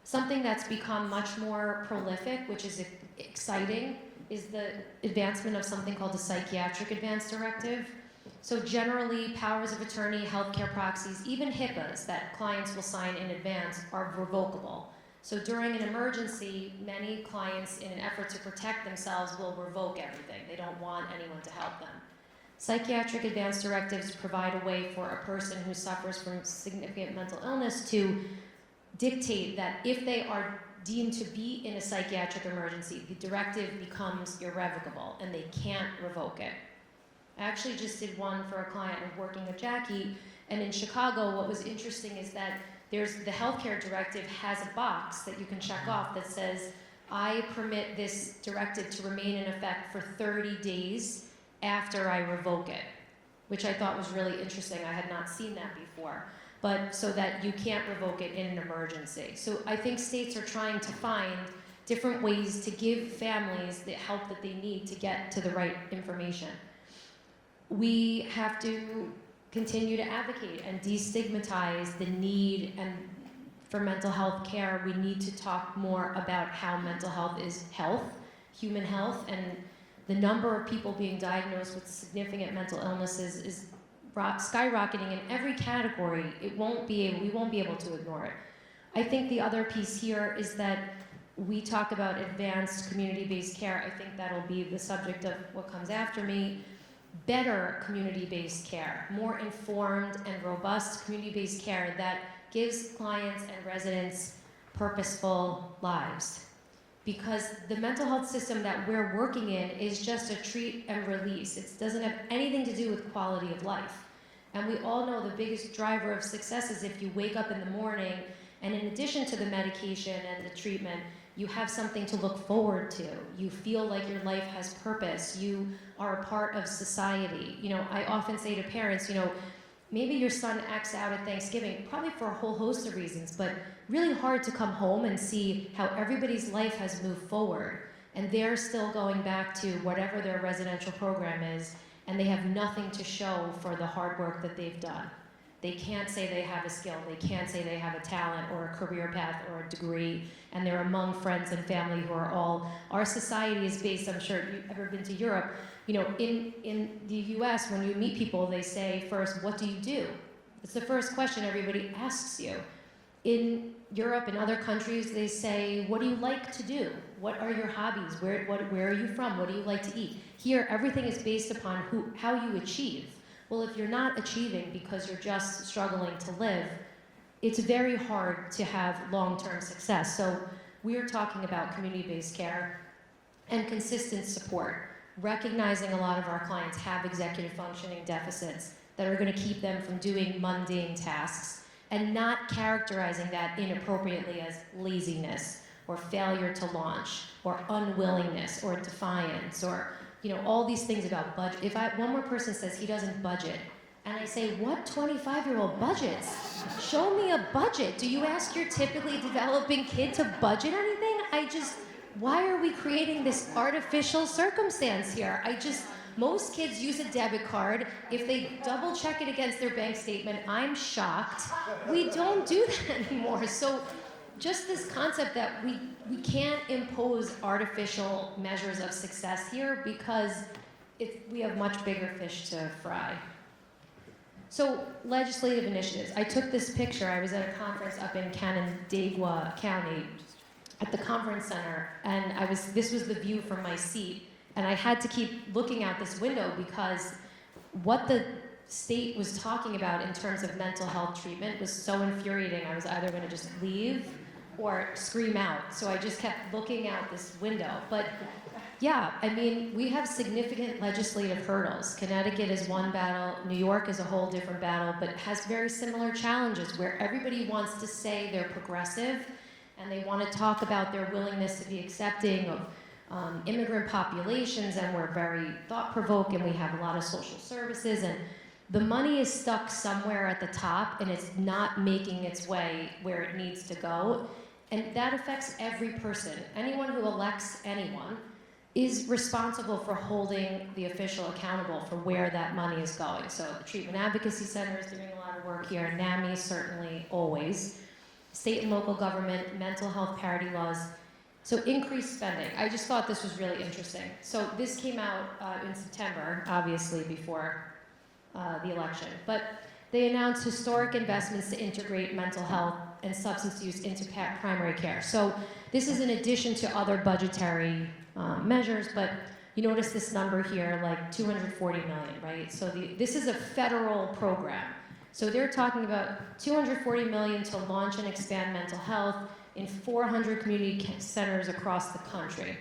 Something that's become much more prolific, which is exciting, is the advancement of something called the Psychiatric Advance Directive. So generally, powers of attorney, healthcare proxies, even HIPAAs that clients will sign in advance are revocable. So during an emergency, many clients, in an effort to protect themselves, will revoke everything. They don't want anyone to help them. Psychiatric advance directives provide a way for a person who suffers from significant mental illness to dictate that if they are deemed to be in a psychiatric emergency, the directive becomes irrevocable and they can't revoke it. I actually just did one for a client working with Jackie, and in Chicago, what was interesting is that the healthcare directive has a box that you can check off that says, I permit this directive to remain in effect for 30 days after I revoke it, which I thought was really interesting. I had not seen that before. But so that you can't revoke it in an emergency. So I think states are trying to find different ways to give families the help that they need to get to the right information. We have to continue to advocate and destigmatize the need for mental health care. We need to talk more about how mental health is health, human health, and the number of people being diagnosed with significant mental illnesses is skyrocketing in every category. We won't be able to ignore it. I think the other piece here is that we talk about advanced community-based care. I think that'll be the subject of what comes after me. Better community-based care, more informed and robust community-based care that gives clients and residents purposeful lives. Because the mental health system that we're working in is just a treat and release. It doesn't have anything to do with quality of life. And we all know the biggest driver of success is if you wake up in the morning and in addition to the medication and the treatment, you have something to look forward to. You feel like your life has purpose. You are a part of society. You know, I often say to parents, you know, maybe your son acts out at Thanksgiving, probably for a whole host of reasons, but really hard to come home and see how everybody's life has moved forward. And they're still going back to whatever their residential program is, and they have nothing to show for the hard work that they've done. They can't say they have a skill, they can't say they have a talent or a career path or a degree, and they're among friends and family who are all, our society is based, I'm sure if you've ever been to Europe, you know, in the US, when you meet people, they say first, what do you do? It's the first question everybody asks you. In Europe and other countries, they say, what do you like to do? What are your hobbies? Where are you from? What do you like to eat? Here, everything is based upon how you achieve. Well, if you're not achieving because you're just struggling to live, it's very hard to have long-term success. So we're talking about community-based care and consistent support, recognizing a lot of our clients have executive functioning deficits that are going to keep them from doing mundane tasks, and not characterizing that inappropriately as laziness or failure to launch or unwillingness or defiance or, you know, all these things about budget. If one more person says he doesn't budget, and I say, what 25-year-old budgets? Show me a budget. Do you ask your typically developing kid to budget anything? Why are we creating this artificial circumstance here? Most kids use a debit card. If they double check it against their bank statement, I'm shocked. We don't do that anymore. So just this concept that we can't impose artificial measures of success here because we have much bigger fish to fry. So legislative initiatives. I took this picture. I was at a conference up in Canandaigua County at the conference center, and this was the view from my seat. And I had to keep looking out this window because what the state was talking about in terms of mental health treatment was so infuriating. I was either going to just leave or scream out. So I just kept looking out this window. But yeah, I mean, we have significant legislative hurdles. Connecticut is one battle, New York is a whole different battle, but has very similar challenges where everybody wants to say they're progressive and they want to talk about their willingness to be accepting of immigrant populations, and we're very thought-provoking, and we have a lot of social services, and the money is stuck somewhere at the top, and it's not making its way where it needs to go, and that affects every person. Anyone who elects anyone is responsible for holding the official accountable for where that money is going. So the Treatment Advocacy Center is doing a lot of work here, NAMI certainly always, state and local government, mental health parity laws. So increased spending. I just thought this was really interesting. So this came out in September, obviously before the election. But they announced historic investments to integrate mental health and substance use into primary care. So this is in addition to other budgetary measures, but you notice this number here, like 240 million, right? So this is a federal program. So they're talking about 240 million to launch and expand mental health in 400 community centers across the country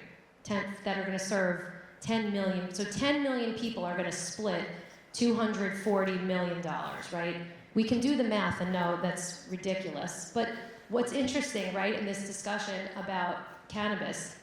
that are going to serve 10 million. So 10 million people are going to split $240 million, right? We can do the math and know that's ridiculous. But what's interesting, right, in this discussion about cannabis,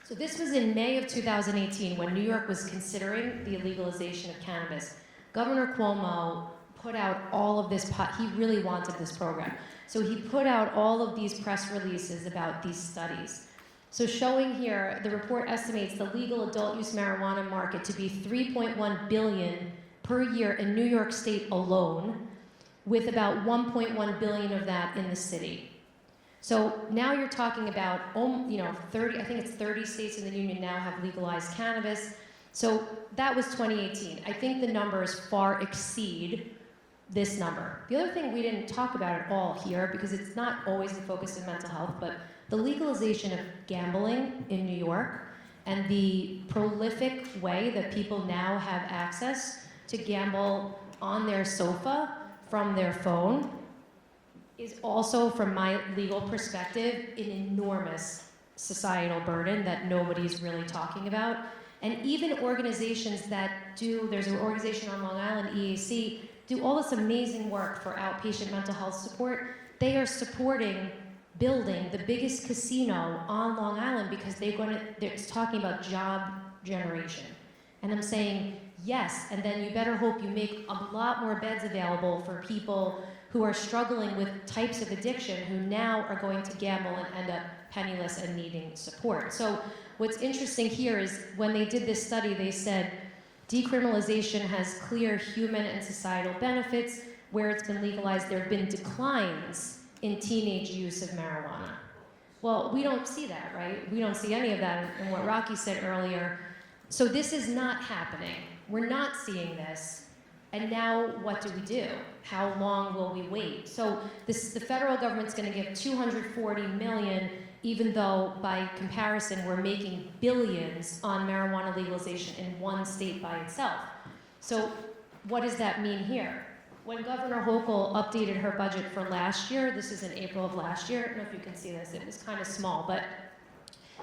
so this was in May of 2018 when New York was considering the legalization of cannabis. Governor Cuomo put out all of this, he really wanted this program. So he put out all of these press releases about these studies. So showing here, the report estimates the legal adult use marijuana market to be $3.1 billion per year in New York State alone, with about $1.1 billion of that in the city. So now you're talking about, 30, I think it's 30 states in the union now have legalized cannabis. So that was 2018. I think the numbers far exceed this number. The other thing we didn't talk about at all here, because it's not always the focus of mental health, but the legalization of gambling in New York and the prolific way that people now have access to gamble on their sofa from their phone is also, from my legal perspective, an enormous societal burden that nobody's really talking about. And even organizations that there's an organization on Long Island, EAC, do all this amazing work for outpatient mental health support. They are supporting building the biggest casino on Long Island because it's talking about job generation. And I'm saying, yes, and then you better hope you make a lot more beds available for people who are struggling with types of addiction who now are going to gamble and end up penniless and needing support. So what's interesting here is when they did this study, they said decriminalization has clear human and societal benefits. Where it's been legalized, there have been declines in teenage use of marijuana. Well, we don't see that, right? We don't see any of that in what Rocky said earlier. So this is not happening. We're not seeing this. And now what do? How long will we wait? So the federal government's going to give $240 million, even though by comparison we're making billions on marijuana legalization in one state by itself. So what does that mean here? When Governor Hochul updated her budget for last year, this is in April of last year, I don't know if you can see this, it was kind of small, but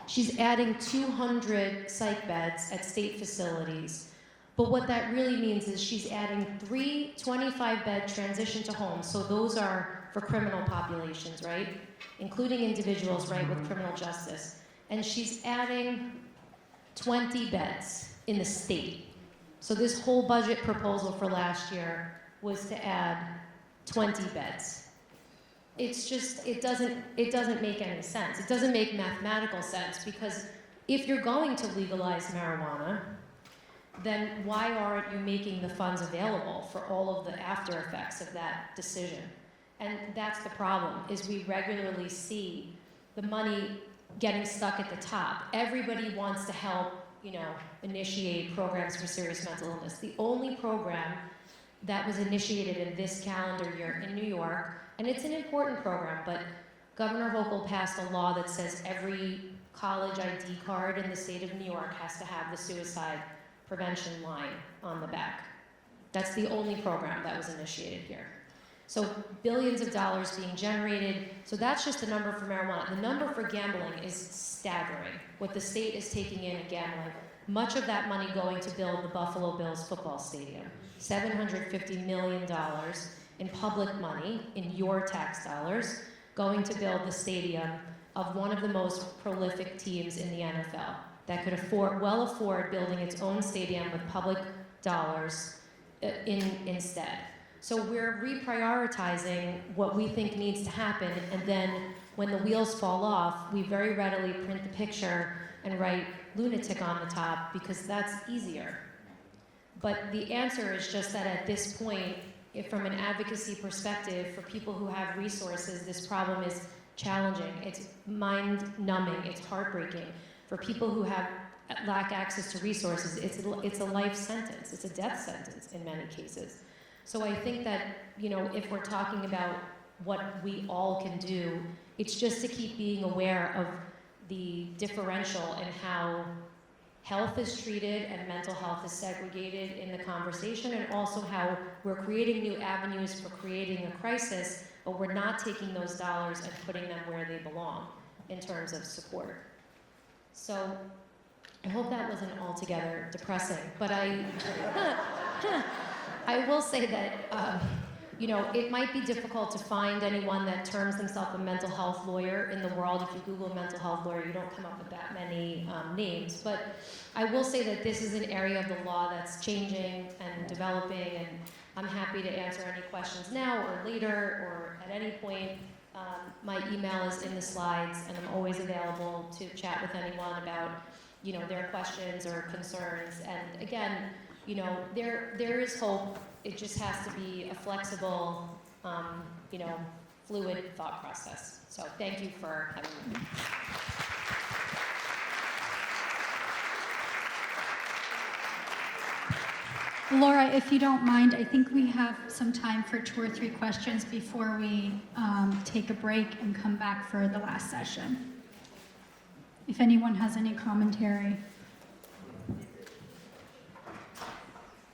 she's adding 200 psych beds at state facilities. But what that really means is she's adding 3 25-bed transition to homes. So those are for criminal populations, right? Including individuals, right, with criminal justice. And she's adding 20 beds in the state. So this whole budget proposal for last year was to add 20 beds. It's just, it doesn't make any sense. It doesn't make mathematical sense because if you're going to legalize marijuana, then why aren't you making the funds available for all of the after effects of that decision? And that's the problem, is we regularly see the money getting stuck at the top. Everybody wants to help, initiate programs for serious mental illness. The only program that was initiated in this calendar year in New York, and it's an important program, but Governor Hochul passed a law that says every college ID card in the state of New York has to have the suicide prevention line on the back. That's the only program that was initiated here. So billions of dollars being generated. So that's just the number for marijuana. The number for gambling is staggering. What the state is taking in gambling. Much of that money going to build the Buffalo Bills football stadium. $750 million in public money, in your tax dollars, going to build the stadium of one of the most prolific teams in the NFL that could well afford building its own stadium with public dollars instead. So we're reprioritizing what we think needs to happen, and then when the wheels fall off, we very readily print the picture and write lunatic on the top because that's easier. But the answer is just that at this point, if from an advocacy perspective, for people who have resources, this problem is challenging. It's mind-numbing. It's heartbreaking. For people who lack access to resources, it's a life sentence. It's a death sentence in many cases. So I think that, if we're talking about what we all can do, it's just to keep being aware of the differential in health is treated and mental health is segregated in the conversation, and also how we're creating new avenues for creating a crisis, but we're not taking those dollars and putting them where they belong in terms of support. So I hope that wasn't altogether depressing, but I will say that you know, it might be difficult to find anyone that terms themselves a mental health lawyer in the world. If you Google mental health lawyer, you don't come up with that many names. But I will say that this is an area of the law that's changing and developing, and I'm happy to answer any questions now or later or at any point. My email is in the slides, and I'm always available to chat with anyone about, you know, their questions or concerns. And again, you know, there is hope. It just has to be a flexible, you know, fluid thought process. So thank you for having me. Laura, if you don't mind, I think we have some time for 2 or 3 questions before we take a break and come back for the last session. If anyone has any commentary.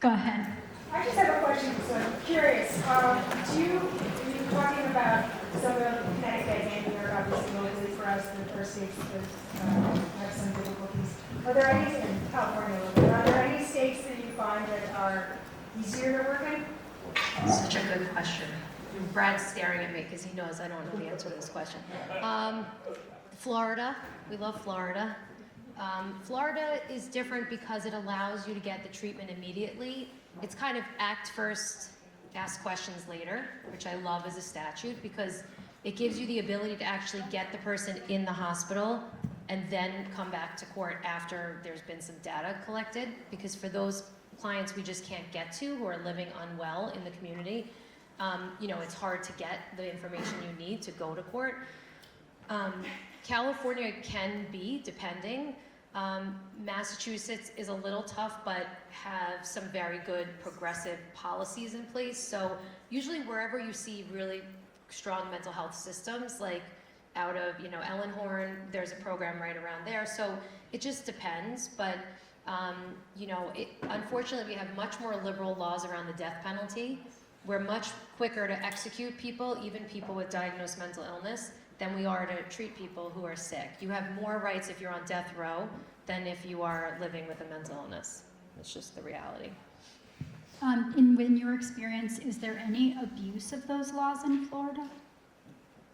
Go ahead. I just have a question, so I'm curious. You were talking about some of Connecticut and New York, obviously locally for us, the first states that have some difficulties. Are there any, in California, are there any states that you find that are easier to work in? Such a good question. Brad's staring at me because he knows I don't know the answer to this question. Florida, we love Florida. Florida is different because it allows you to get the treatment immediately. It's kind of act first, ask questions later, which I love as a statute because it gives you the ability to actually get the person in the hospital and then come back to court after there's been some data collected. Because for those clients we just can't get to who are living unwell in the community, you know, it's hard to get the information you need to go to court. California can be, depending. Massachusetts is a little tough, but have some very good progressive policies in place. So usually wherever you see really strong mental health systems, like out of, you know, Ellenhorn, there's a program right around there. So it just depends. But, you know, unfortunately, we have much more liberal laws around the death penalty. We're much quicker to execute people, even people with diagnosed mental illness, than we are to treat people who are sick. You have more rights if you're on death row than if you are living with a mental illness. It's just the reality. In your experience, is there any abuse of those laws in Florida?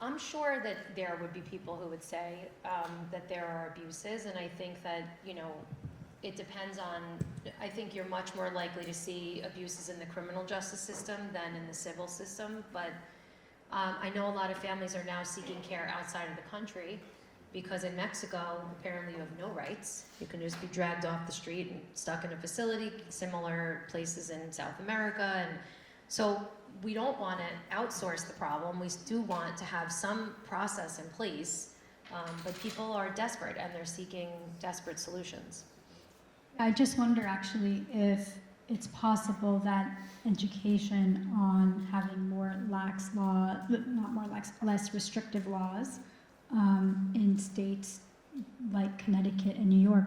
I'm sure that there would be people who would say that there are abuses, and I think that, you know, it depends on, I think you're much more likely to see abuses in the criminal justice system than in the civil system, but I know a lot of families are now seeking care outside of the country because in Mexico, apparently you have no rights. You can just be dragged off the street and stuck in a facility, similar places in South America. And so we don't want to outsource the problem. We do want to have some process in place, but people are desperate and they're seeking desperate solutions. I just wonder actually if it's possible that education on having more lax law, not more lax, less restrictive laws in states like Connecticut and New York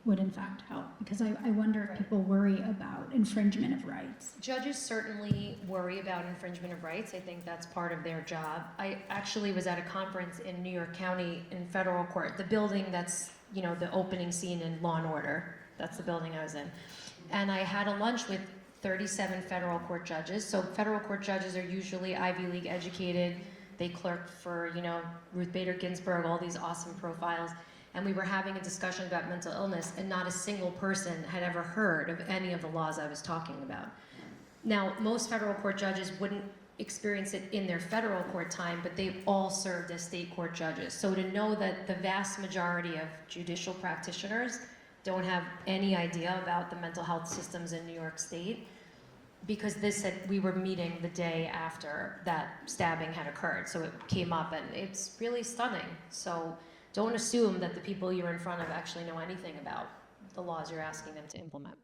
would in fact help. Because I wonder if people worry about infringement of rights. Judges certainly worry about infringement of rights. I think that's part of their job. I actually was at a conference in New York County in federal court, the building that's, you know, the opening scene in Law and Order. That's the building I was in. And I had a lunch with 37 federal court judges. So federal court judges are usually Ivy League educated. They clerked for, you know, Ruth Bader Ginsburg, all these awesome profiles. And we were having a discussion about mental illness, and not a single person had ever heard of any of the laws I was talking about. Now, most federal court judges wouldn't experience it in their federal court time, but they've all served as state court judges. So to know that the vast majority of judicial practitioners don't have any idea about the mental health systems in New York State, because we were meeting the day after that stabbing had occurred, so it came up, and it's really stunning. So don't assume that the people you're in front of actually know anything about the laws you're asking them to implement.